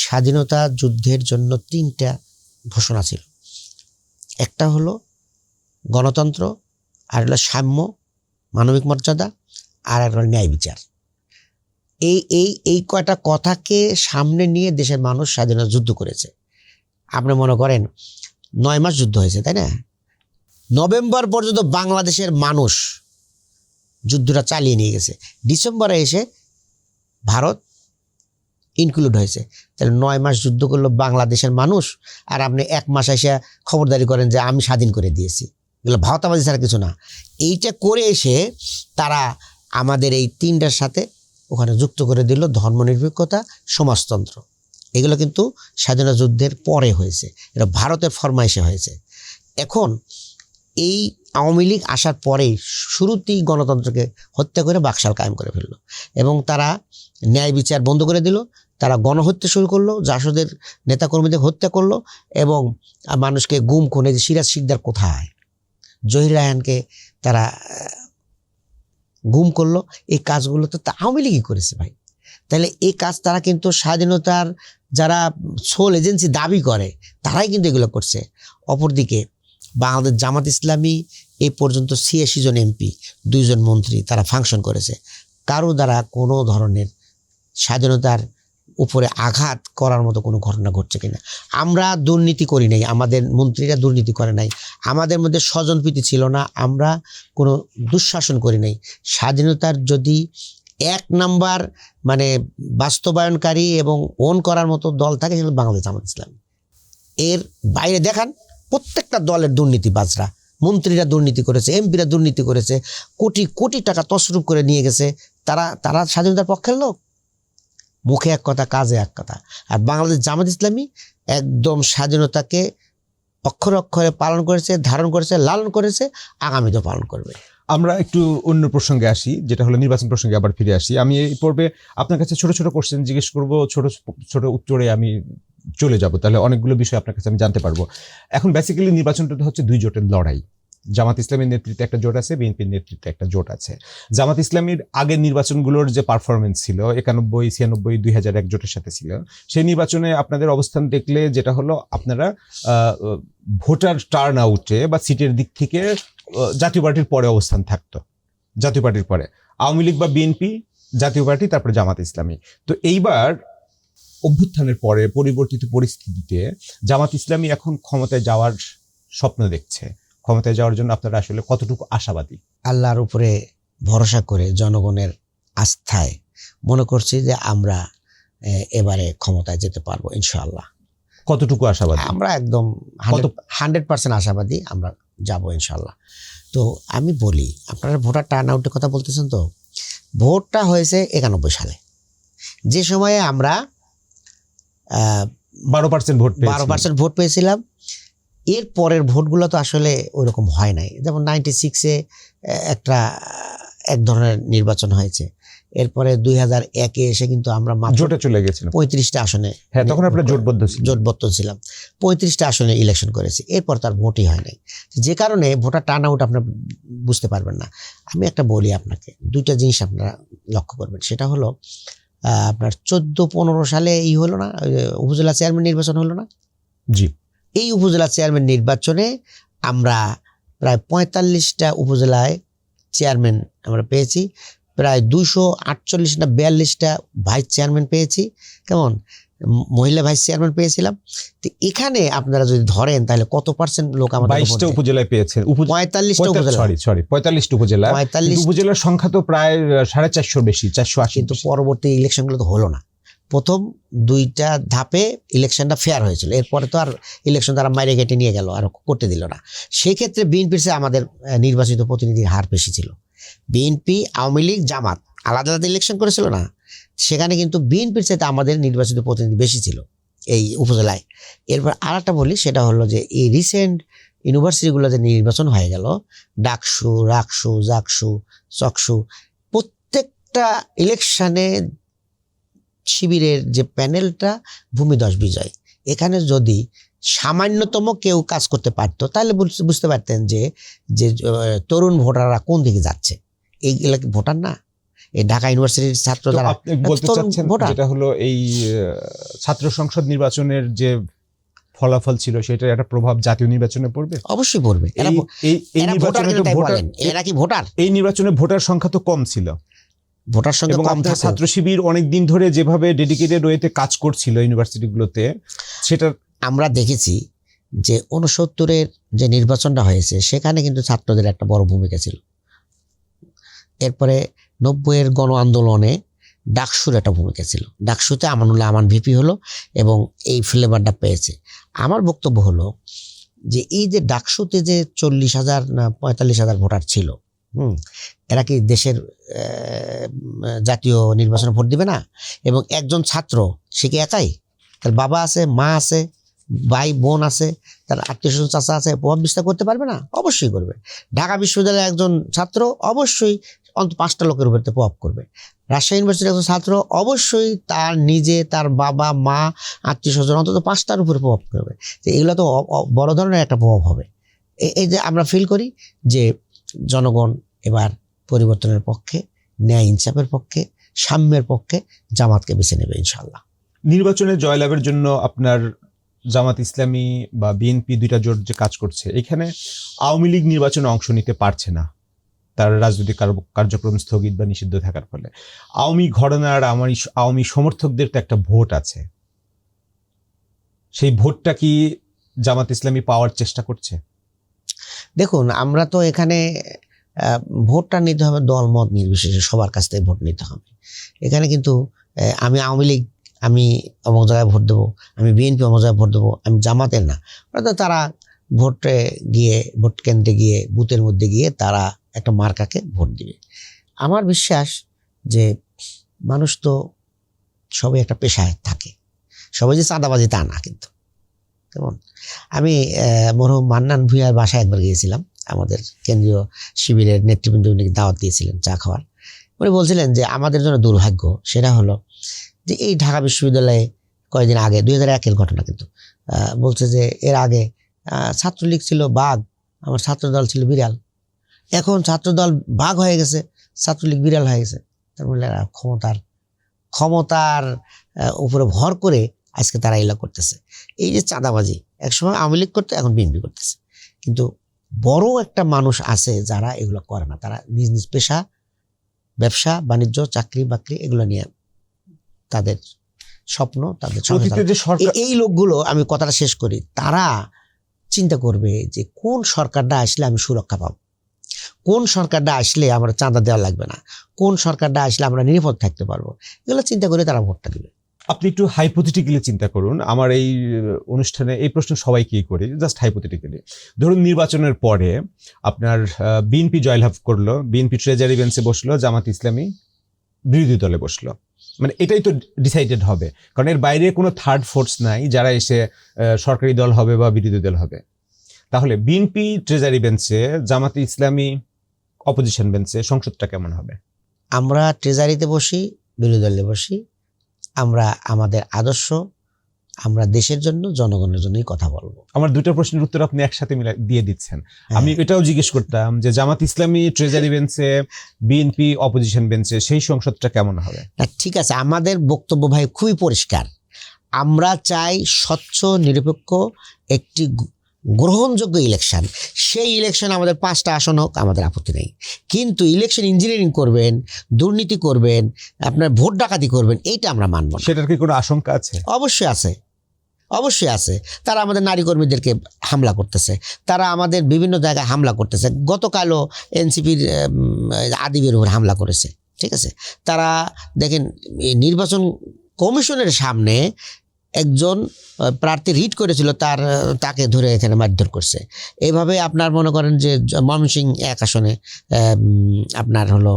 স্বাধীনতা যুদ্ধের জন্য 3টা ঘোষণা ছিল। একটা হলো গণতন্ত্র, আর হলো সাম্য, মানবিক মর্যাদা, আর একটা হলো ন্যায় বিচার। এই কয়টা কথাকে সামনে নিয়ে দেশের মানুষ স্বাধীনতা যুদ্ধ করেছে। আপনি মনে করেন 9 মাস যুদ্ধ হয়েছে, তাই না? নভেম্বর পর্যন্ত বাংলাদেশের মানুষ যুদ্ধটা চালিয়ে নিয়ে গেছে। ডিসেম্বরে এসে ভারত ইনক্লুড হয়েছে। তাহলে 9 মাস যুদ্ধ করলো বাংলাদেশের মানুষ, আর আপনি 1 মাস এসে খবরদারি করেন যে আমি স্বাধীন করে দিয়েছি। এগুলো ভাওতাবাজি ছাড়া কিছু না। এইটা করে এসে তারা আমাদের এই 3টার সাথে ওখানে যুক্ত করে দিল ধর্মনিরপেক্ষতা, সমাজতন্ত্র। এগুলো কিন্তু স্বাধীনতা যুদ্ধের পরে হয়েছে, এটা ভারতের ফরমাইশে হয়েছে। এখন এই আওয়ামী লীগ আসার পরেই শুরুতেই গণতন্ত্রকে হত্যা করে বাকশাল কায়েম করে ফেললো, এবং তারা ন্যায় বিচার বন্ধ করে দিল। তারা গণহত্যা শুরু করলো, জাসদের নেতাকর্মীদের হত্যা করলো, এবং মানুষকে গুম খুনে, যে সিরাজ শিকদার কোথায়, জহির রায়হানকে তারা গুম করলো। এই কাজগুলো তো আওয়ামী লীগই করেছে ভাই। তাহলে এই কাজ তারা কিন্তু স্বাধীনতার যারা সোল এজেন্সি দাবি করে তারাই কিন্তু এগুলো করছে। অপরদিকে বাংলাদেশ জামাত ইসলামী এই পর্যন্ত 86 জন এমপি, 2 জন মন্ত্রী তারা ফাংশন করেছে। কারো দ্বারা কোনো ধরনের স্বাধীনতার উপরে আঘাত করার মতো কোনো ঘটনা ঘটছে কিনা? আমরা দুর্নীতি করি নাই, আমাদের মন্ত্রীরা দুর্নীতি করে নাই, আমাদের মধ্যে স্বজনপ্রীতি ছিল না, আমরা কোনো দুঃশাসন করি নাই। স্বাধীনতার যদি 1 নাম্বার বাস্তবায়নকারী এবং ওন করার মতো দল থাকে, সেগুলো বাংলাদেশ জামাত ইসলামী। এর বাইরে দেখান, প্রত্যেকটা দলের দুর্নীতিবাজরা, মন্ত্রীরা দুর্নীতি করেছে, এমপিরা দুর্নীতি করেছে, কোটি কোটি টাকা তছরূপ করে নিয়ে গেছে। তারা স্বাধীনতার পক্ষের লোক? মুখে এক কথা, কাজে এক কথা। আর বাংলাদেশ জামাত ইসলামী একদম স্বাধীনতাকে অক্ষরে অক্ষরে পালন করেছে, ধারণ করেছে, লালন করেছে, আগামীতেও পালন করবে। আমরা একটু অন্য প্রসঙ্গে আসি, যেটা হলো নির্বাচন প্রসঙ্গে আবার ফিরে আসি। আমি এই পর্বে আপনার কাছে ছোট ছোট কোশ্চেন জিজ্ঞেস করব, ছোট ছোট উত্তরে আমি চলে যাব, তাহলে অনেকগুলো বিষয় আপনার কাছে আমি জানতে পারবো। এখন বেসিক্যালি নির্বাচনটা হচ্ছে দুই জোটের লড়াই। জামাত ইসলামের নেতৃত্বে একটা জোট আছে, বিএনপির নেতৃত্বে একটা জোট আছে। জামাত ইসলামীর আগের নির্বাচনগুলোর যে পারফরমেন্স ছিল 91, 96, 2001 জোটের সাথে ছিল, সেই নির্বাচনে আপনাদের অবস্থান দেখলে যেটা হলো আপনারা ভোটার টার্ন আউটে বা সিটের দিক থেকে জাতীয় পার্টির পরে অবস্থান থাকতো, জাতীয় পার্টির পরে আওয়ামী লীগ বা বিএনপি, জাতীয় পার্টি, তারপরে জামাত ইসলামী। তো এইবার অভ্যুত্থানের পরে পরিবর্তিত পরিস্থিতিতে জামাত ইসলামী এখন ক্ষমতায় যাওয়ার স্বপ্ন দেখছে। ক্ষমতায় যাওয়ার জন্য আপনারা আসলে কতটুকু আশাবাদী? আল্লাহর উপরে ভরসা করে জনগণের আস্থায় মনে করছি যে আমরা এবারে ক্ষমতায় যেতে পারবো ইনশাআল্লাহ। কতটুকু আশাবাদী? আমরা একদম 100% আশাবাদী আমরা যাব ইনশাআল্লাহ। তো আমি বলি, আপনারা ভোটার টার্ন আউটের কথা বলতেছেন, তো ভোটটা হয়েছে 91 সালে, যে সময়ে আমরা 12% ভোট পেয়েছি। 12% ভোট পেয়েছিলাম। এর পরের ভোটগুলো তো আসলে ওইরকম হয় নাই। যেমন 96-এ এক ধরনের নির্বাচন হয়েছে, এরপরে 2001-এ এসে কিন্তু আমরা জোটে চলে গেছিলাম 35টা আসনে। হ্যাঁ, তখন আপনারা জোটবদ্ধ ছিলাম, 35টা আসনে ইলেকশন করেছি, এরপর তার ভোটই হয় নাই। যে কারণে ভোটার টার্ন আউট আপনারা বুঝতে পারবেন না। আমি একটা বলি আপনাকে, দুইটা জিনিস আপনারা লক্ষ্য করবেন। সেটা হলো আপনার 14-15 সালে হলো না, উপজেলা চেয়ারম্যান নির্বাচন হলো না? জি। এই উপজেলা চেয়ারম্যান নির্বাচনে আমরা প্রায় 45টা উপজেলায় চেয়ারম্যান আমরা পেয়েছি, প্রায় 248 না 42টা ভাইস চেয়ারম্যান পেয়েছি। কেমন মহিলা ভাইস চেয়ারম্যান পেয়েছিলাম। তো এখানে আপনারা যদি ধরেন তাহলে কত পার্সেন্ট লোক আমাদের 22টা উপজেলায় পেয়েছেন। 45টা উপজেলা, 45টা উপজেলা। 45 উপজেলার সংখ্যা তো প্রায় 450 বেশি, 480। কিন্তু পরবর্তী ইলেকশনগুলো তো হলো না। প্রথম 2টা ধাপে ইলেকশনটা ফেয়ার হয়েছিল, এরপরে তো আর ইলেকশন তারা মাইরে কেটে নিয়ে গেল, আর করতে দিল না। সেক্ষেত্রে বিএনপির চেয়ে আমাদের নির্বাচিত প্রতিনিধির হার বেশি ছিল। বিএনপি, আওয়ামী লীগ, জামাত আলাদা আলাদা ইলেকশন করেছিল না, সেখানে কিন্তু বিএনপির চাইতে আমাদের নির্বাচিত প্রতিনিধি বেশি ছিল এই উপজেলায়। এরপর আরেকটা বলি, সেটা হলো যে এই রিসেন্ট ইউনিভার্সিটিগুলো যে নির্বাচন হয়ে গেল, ডাকসু, রাকসু, জাকসু, চকসু, প্রত্যেকটা ইলেকশনে শিবিরের যে প্যানেলটা ভূমিধস বিজয়, এখানে যদি সামান্যতম কেউ কাজ করতে পারতো তাহলে বুঝতে পারতেন যে তরুণ ভোটাররা কোন দিকে যাচ্ছে। এইগুলা কি ভোটার না? এই ঢাকা ইউনিভার্সিটির ছাত্র যারা বলতে চাচ্ছেন, যেটা হলো এই ছাত্র সংসদ নির্বাচনের যে ফলাফল ছিল সেটার একটা প্রভাব জাতীয় নির্বাচনে পড়বে? অবশ্যই পড়বে। এরা কি ভোটার? এই নির্বাচনে ভোটার সংখ্যা তো কম ছিল, ভোটার সংখ্যা কম থাকে। ছাত্র শিবির অনেকদিন ধরে যেভাবে ডেডিকেটেড ওয়েতে কাজ করছিল ইউনিভার্সিটিগুলোতে, সেটা আমরা দেখেছি যে 69-এর যে নির্বাচনটা হয়েছে সেখানে কিন্তু ছাত্রদের একটা বড় ভূমিকা ছিল। এরপরে 90-এর গণ আন্দোলনে ডাকসুর একটা ভূমিকা ছিল। ডাকসুতে আমানুল্লাহ আমান ভিপি হলো এবং এই ফ্লেভারটা পেয়েছে। আমার বক্তব্য হলো যে এই যে ডাকসুতে যে 40,000 না 45,000 ভোটার ছিল, এরা কি দেশের জাতীয় নির্বাচনে ভোট দিবে না? এবং একজন ছাত্র, সে কি একাই? তার বাবা আছে, মা আছে, ভাই বোন আছে, তার আত্মীয় স্বজন চাচা আছে, প্রভাব বিস্তার করতে পারবে না? অবশ্যই করবে। ঢাকা বিশ্ববিদ্যালয়ের একজন ছাত্র অবশ্যই অন্তত 5টা লোকের উপরে প্রভাব করবে। রাজশাহী ইউনিভার্সিটির একজন ছাত্র অবশ্যই তার নিজে, তার বাবা, মা, আত্মীয় স্বজন অন্তত 5টার উপরে প্রভাব করবে। তো এগুলো তো বড় ধরনের একটা প্রভাব হবে। এই যে আমরা ফিল করি যে জনগণ এবার পরিবর্তনের পক্ষে, ন্যায় ইনসাফের পক্ষে, সাম্যের পক্ষে জামাতকে বেছে নেবে ইনশাআল্লাহ। নির্বাচনে জয়লাভের জন্য আপনার জামাত ইসলামী বা বিএনপি দুইটা জোট যে কাজ করছে, এখানে আওয়ামী লীগ নির্বাচনে অংশ নিতে পারছে না তার রাজনৈতিক কার্যক্রম স্থগিত বা নিষিদ্ধ থাকার ফলে। আওয়ামী ঘরানার আওয়ামী সমর্থকদের তো একটা ভোট আছে, সেই ভোটটা কি জামাত ইসলামী পাওয়ার চেষ্টা করছে? দেখুন, আমরা তো এখানে ভোটটা নিতে হবে দলমত নির্বিশেষে, সবার কাছ থেকে ভোট নিতে হবে। এখানে কিন্তু আমি আওয়ামী লীগ, আমি অমুক জায়গায় ভোট দেবো, আমি বিএনপি অমুক জায়গায় ভোট দেবো, আমি জামাতের না। তো তারা ভোটে গিয়ে, ভোট কেন্দ্রে গিয়ে, বুথের মধ্যে গিয়ে তারা একটা মার্কাকে ভোট দিবে। আমার বিশ্বাস যে মানুষ তো সবাই একটা পেশায় থাকে, সবাই যে চাঁদাবাজি তা না, কিন্তু কেমন। আমি মরহুম মান্নান ভূঁইয়ার বাসায় একবার গিয়েছিলাম, আমাদের কেন্দ্রীয় শিবিরের নেতৃবৃন্দ উনি দাওয়াত দিয়েছিলেন চা খাওয়ার। উনি বলছিলেন যে আমাদের জন্য দুর্ভাগ্য সেটা হলো যে এই ঢাকা বিশ্ববিদ্যালয়ে কয়েকদিন আগে 2001-এর ঘটনা, কিন্তু বলছে যে এর আগে ছাত্রলীগ ছিল বাঘ, আমার ছাত্রদল ছিল বিড়াল, এখন ছাত্রদল বাঘ হয়ে গেছে, ছাত্রলীগ বিড়াল হয়ে গেছে। তার মানে এরা ক্ষমতার উপরে ভর করে আজকে তারা এগুলো করতেছে। এই যে চাঁদাবাজি, একসময় আওয়ামী লীগ করতে, এখন বিএনপি করতেছে। কিন্তু বড় একটা মানুষ আছে যারা এগুলো করে না, তারা নিজ নিজ পেশা, ব্যবসা বাণিজ্য, চাকরি বাকরি এগুলো নিয়ে তাদের স্বপ্ন, তাদের অতীতে যে সরকার, এই লোকগুলো, আমি কথাটা শেষ করি, তারা চিন্তা করবে যে কোন সরকারটা আসলে আমি সুরক্ষা পাবো, কোন সরকারটা আসলে আমার চাঁদা দেওয়া লাগবে না, কোন সরকারটা আসলে আমরা নিরাপদ থাকতে পারবো, এগুলো চিন্তা করে তারা ভোটটা দিবে। আপনি একটু হাইপোথেটিক্যালি চিন্তা করুন। আমার এই অনুষ্ঠানে এই প্রশ্ন সবাইকেই করি, জাস্ট হাইপোথেটিক্যালি। ধরুন নির্বাচনের পরে আপনার বিএনপি জয়লাভ করলো, বিএনপি ট্রেজারি বেঞ্চে বসলো, জামাত ইসলামী বিরোধী দলে বসলো, মানে এটাই তো ডিসাইডেড হবে, কারণ এর বাইরে কোনো থার্ড ফোর্স নাই যারা এসে সরকারি দল হবে বা বিরোধী দল হবে। তাহলে বিএনপি ট্রেজারি বেঞ্চে, জামাত ইসলামী অপোজিশন বেঞ্চে, সংসদটা কেমন হবে? আমরা ট্রেজারিতে বসি, বিরোধী দলে বসি, আমরা আমাদের আদর্শ, আমরা দেশের জন্য, জনগণের জন্যই কথা বলবো। আমার দুটো প্রশ্নের উত্তর আপনি একসাথে দিয়ে দিচ্ছেন। আমি এটাও জিজ্ঞেস করতাম যে জামাত ইসলামী ট্রেজারি বেঞ্চে, বিএনপি অপোজিশন বেঞ্চে, সেই সংসদটা কেমন হবে? ঠিক আছে, আমাদের বক্তব্য ভাই খুবই পরিষ্কার। আমরা চাই স্বচ্ছ নিরপেক্ষ একটি গ্রহণযোগ্য ইলেকশন। সেই ইলেকশন আমাদের 5টা আসন হোক, আমাদের আপত্তি নেই, কিন্তু ইলেকশন ইঞ্জিনিয়ারিং করবেন, দুর্নীতি করবেন, আপনার ভোট ডাকাতি করবেন, এইটা আমরা মানব না। সেটার কি কোনো আশঙ্কা আছে? অবশ্যই আছে, অবশ্যই আছে। তারা আমাদের নারী কর্মীদেরকে হামলা করতেছে, তারা আমাদের বিভিন্ন জায়গায় হামলা করতেছে। গতকালও এনসিপির আদিবের উপর হামলা করেছে, ঠিক আছে। তারা দেখেন নির্বাচন কমিশনের সামনে একজন প্রার্থী রিট করেছিল, তাকে ধরে এখানে মারধর করছে। এইভাবে আপনার মনে করেন যে ময়মনসিংহ 1 আসনে আপনার হলো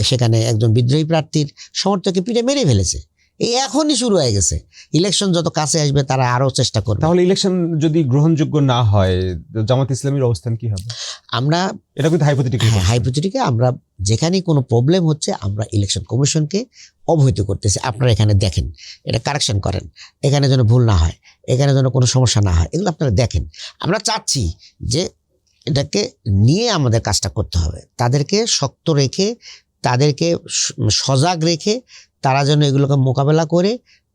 সেখানে একজন বিদ্রোহী প্রার্থীর সমর্থককে পিঠে মেরে ফেলেছে। এই এখনই শুরু হয়ে গেছে। ইলেকশন যত কাছে আসবে তারা আরো চেষ্টা করবে। তাহলে ইলেকশন যদি গ্রহণযোগ্য না হয়, জামাত ইসলামীর অবস্থান কি হবে? আমরা এটা কিন্তু হাইপোথেটিক্যাল, আমরা যেখানে কোনো প্রবলেম হচ্ছে আমরা ইলেকশন কমিশনকে অবহিত করতেছি, আপনারা এখানে দেখেন, এটা কারেকশন করেন, এখানে যেন ভুল না হয়, এখানে যেন কোনো সমস্যা না হয়, এগুলো আপনারা দেখেন। আমরা চাচ্ছি যে এটাকে নিয়ে আমাদের কাজটা করতে হবে, তাদেরকে শক্ত রেখে, তাদেরকে সজাগ রেখে, তারা যেন এগুলোকে মোকাবেলা করে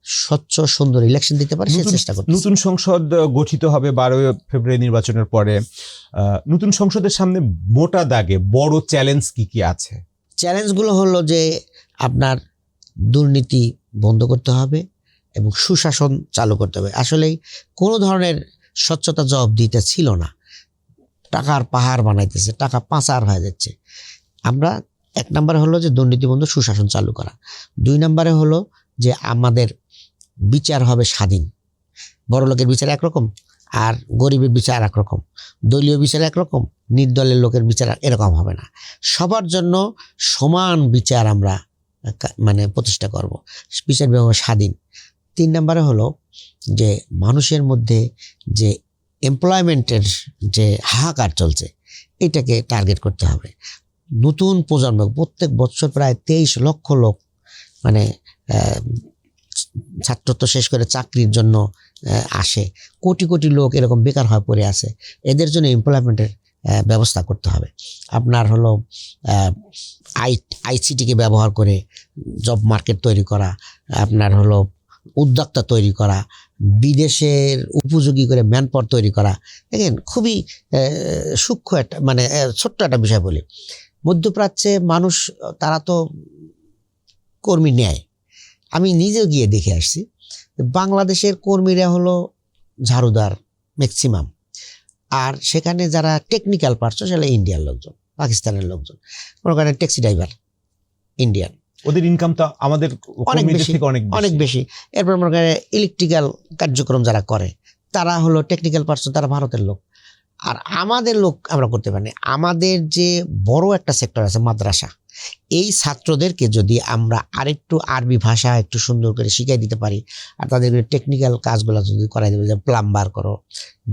স্বচ্ছ সুন্দর ইলেকশন দিতে পারে সেই চেষ্টা করতে। নতুন সংসদ গঠিত হবে 12 ফেব্রুয়ারি নির্বাচনের পরে। নতুন সংসদের সামনে মোটা দাগে বড় চ্যালেঞ্জ কি কি আছে? চ্যালেঞ্জগুলো হলো যে আপনার দুর্নীতি বন্ধ করতে হবে এবং সুশাসন চালু করতে হবে। আসলেই কোনো ধরনের স্বচ্ছতা জবাবদিহিতা ছিল না, টাকার পাহাড় বানাইতেছে, টাকা পাচার হয়ে যাচ্ছে। আমরা 1 নম্বরে হলো যে দুর্নীতি বন্ধ, সুশাসন চালু করা। 2 নম্বরে হলো যে আমাদের বিচার হবে স্বাধীন। বড় লোকের বিচার একরকম, আর গরিবের বিচার একরকম, দলীয় বিচার একরকম, নির্দলের লোকের বিচার এরকম হবে না। সবার জন্য সমান বিচার আমরা মানে প্রতিষ্ঠা করব, বিচার বিভাগ স্বাধীন। 3 নম্বরে হলো যে মানুষের মধ্যে যে এমপ্লয়মেন্টের যে হাহাকার চলছে, এটাকে টার্গেট করতে হবে। নতুন প্রজন্ম, প্রত্যেক বছর প্রায় 23 লক্ষ লোক মানে ছাত্রত্ব শেষ করে চাকরির জন্য আসে, কোটি কোটি লোক এরকম বেকার হয়ে পড়ে আছে। এদের জন্য এমপ্লয়মেন্টের ব্যবস্থা করতে হবে। আপনার হলো আইসিটিকে ব্যবহার করে জব মার্কেট তৈরি করা, আপনার হলো উদ্যোক্তা তৈরি করা, বিদেশের উপযোগী করে ম্যানপাওয়ার তৈরি করা। দেখেন খুবই সূক্ষ্ম একটা মানে ছোট্ট একটা বিষয় বলি, মধ্যপ্রাচ্যে মানুষ তারা তো কর্মী নেয়। আমি নিজেও গিয়ে দেখে আসছি, বাংলাদেশের কর্মীরা হলো ঝাড়ুদার ম্যাক্সিমাম, আর সেখানে যারা টেকনিক্যাল পার্সন সেটা ইন্ডিয়ার লোকজন, পাকিস্তানের লোকজন, মনে করেন ট্যাক্সি ড্রাইভার ইন্ডিয়ান, ওদের ইনকামটা আমাদের অনেক বেশি। এরপর মনে করেন ইলেকট্রিক্যাল কার্যক্রম যারা করে তারা হলো টেকনিক্যাল পার্সন, তারা ভারতের লোক। আর আমাদের লোক আমরা করতে পারি। আমাদের যে বড় একটা সেক্টর আছে মাদ্রাসা, এই ছাত্রদেরকে যদি আমরা আরেকটু আরবি ভাষা একটু সুন্দর করে শিখাই দিতে পারি, আর তাদের টেকনিক্যাল কাজগুলো যদি করাই দেবে, যে প্লাম্বার করো,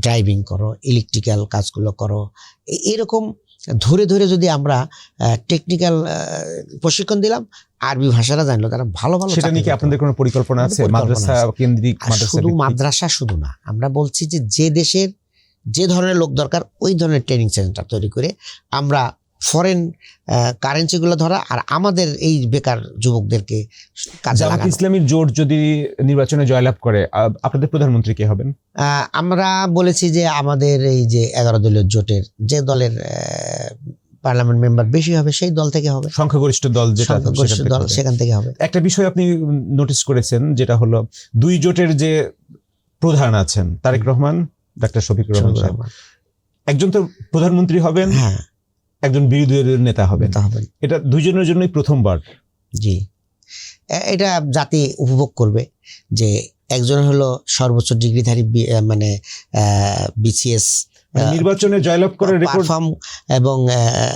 ড্রাইভিং করো, ইলেকট্রিক্যাল কাজগুলো করো, এরকম ধরে ধরে যদি আমরা টেকনিক্যাল প্রশিক্ষণ দিলাম, আরবি ভাষাটা জানলো, তারা ভালো ভালো সেটা নিয়ে কি আপনাদের কোনো পরিকল্পনা আছে? পরিকল্পনা মাদ্রাসা আছে। কেন্দ্রিক, আর মাদ্রাসা শুধু ভিত্তিক? মাদ্রাসা শুধু না, আমরা বলছি যে যে দেশের যে ধরনের লোক দরকার ওই ধরনের ট্রেনিং সেন্টার তৈরি করে আমরা ফরেন কারেন্সিগুলো ধরা, আর আমাদের এই বেকার যুবকদেরকে কাজে জামাত লাগানো। ইসলামীর জোট যদি নির্বাচনে জয়লাভ করে, আপনাদের প্রধানমন্ত্রী কে হবেন? আমরা বলেছি যে আমাদের এই যে 11 দলীয় জোটের যে দলের পার্লামেন্ট মেম্বার বেশি হবে সেই দল থেকে হবে, সংখ্যাগরিষ্ঠ দল যেটা, সংখ্যাগরিষ্ঠ সেখান থেকে দল হবে। সেখান থেকে হবে। একটা বিষয় আপনি নোটিস করেছেন, যেটা হলো দুই জোটের যে প্রধান আছেন, তারেক রহমান, ডাক্তার শফিকুর রহমান সাহেব, একজন তো প্রধানমন্ত্রী হবেন, হ্যাঁ, একজন বিরোধী দলের নেতা হবেন। তা হবে। এটা দুইজনের জন্যই প্রথমবার। জি, এটা জাতি উপভোগ করবে যে একজন হলো সর্বোচ্চ ডিগ্রিধারী মানে বিসিএস নির্বাচনে জয়লাভ করার রেকর্ড। পারফর্ম, এবং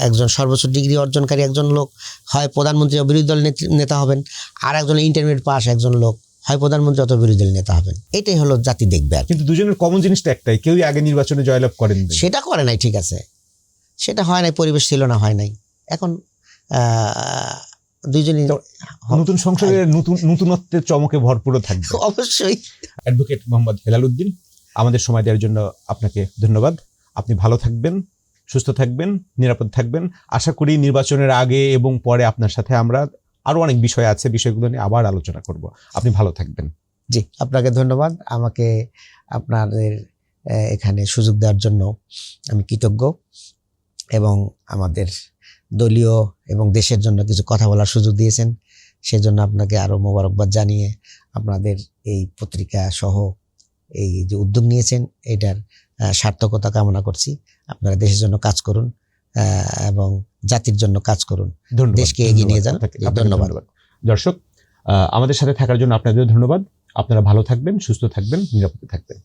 একজন সর্বোচ্চ ডিগ্রি অর্জনকারী একজন লোক হয় প্রধানমন্ত্রী ও বিরোধী দল নেতা হবেন, আর একজন ইন্টারমিডিয়েট পাস একজন লোক হয় প্রধানমন্ত্রী অথবা বিরোধী দল নেতা হবেন। এটাই হলো জাতি দেখবে আর কি। কিন্তু দুজনের কমন জিনিসটা একটাই, কেউই আগে নির্বাচনে জয়লাভ করেন। সেটা করে নাই, ঠিক আছে, সেটা হয় নাই, পরিবেশ ছিল না, হয় নাই। এখন দুইজনই নতুন সংসদের নতুনত্বের চমকে ভরপুর থাকবে অবশ্যই। অ্যাডভোকেট মোহাম্মদ হেলাল উদ্দিন, আমাদের সময় দেওয়ার জন্য আপনাকে ধন্যবাদ। আপনি ভালো থাকবেন, সুস্থ থাকবেন, নিরাপদ থাকবেন। আশা করি নির্বাচনের আগে এবং পরে আপনার সাথে আমরা আরো অনেক বিষয় আছে, বিষয়গুলো নিয়ে আবার আলোচনা করব। আপনি ভালো থাকবেন। জি, আপনাকে ধন্যবাদ। আমাকে আপনাদের এখানে সুযোগ দেওয়ার জন্য আমি কৃতজ্ঞ, এবং আমাদের দলীয় এবং দেশের জন্য কিছু কথা বলার সুযোগ দিয়েছেন, সেজন্য আপনাকে আরো মোবারকবাদ জানিয়ে আপনাদের এই পত্রিকা সহ এই যে উদ্যোগ নিয়েছেন এটার সার্থকতা কামনা করছি। আপনারা দেশের জন্য কাজ করুন এবং জাতির জন্য কাজ করুন, ধন্যবাদ। দেশকে এগিয়ে নিয়ে যান। আপনাকে ধন্যবাদ। দর্শক, আমাদের সাথে থাকার জন্য আপনাদের ধন্যবাদ। আপনারা ভালো থাকবেন, সুস্থ থাকবেন, নিরাপদে থাকবেন।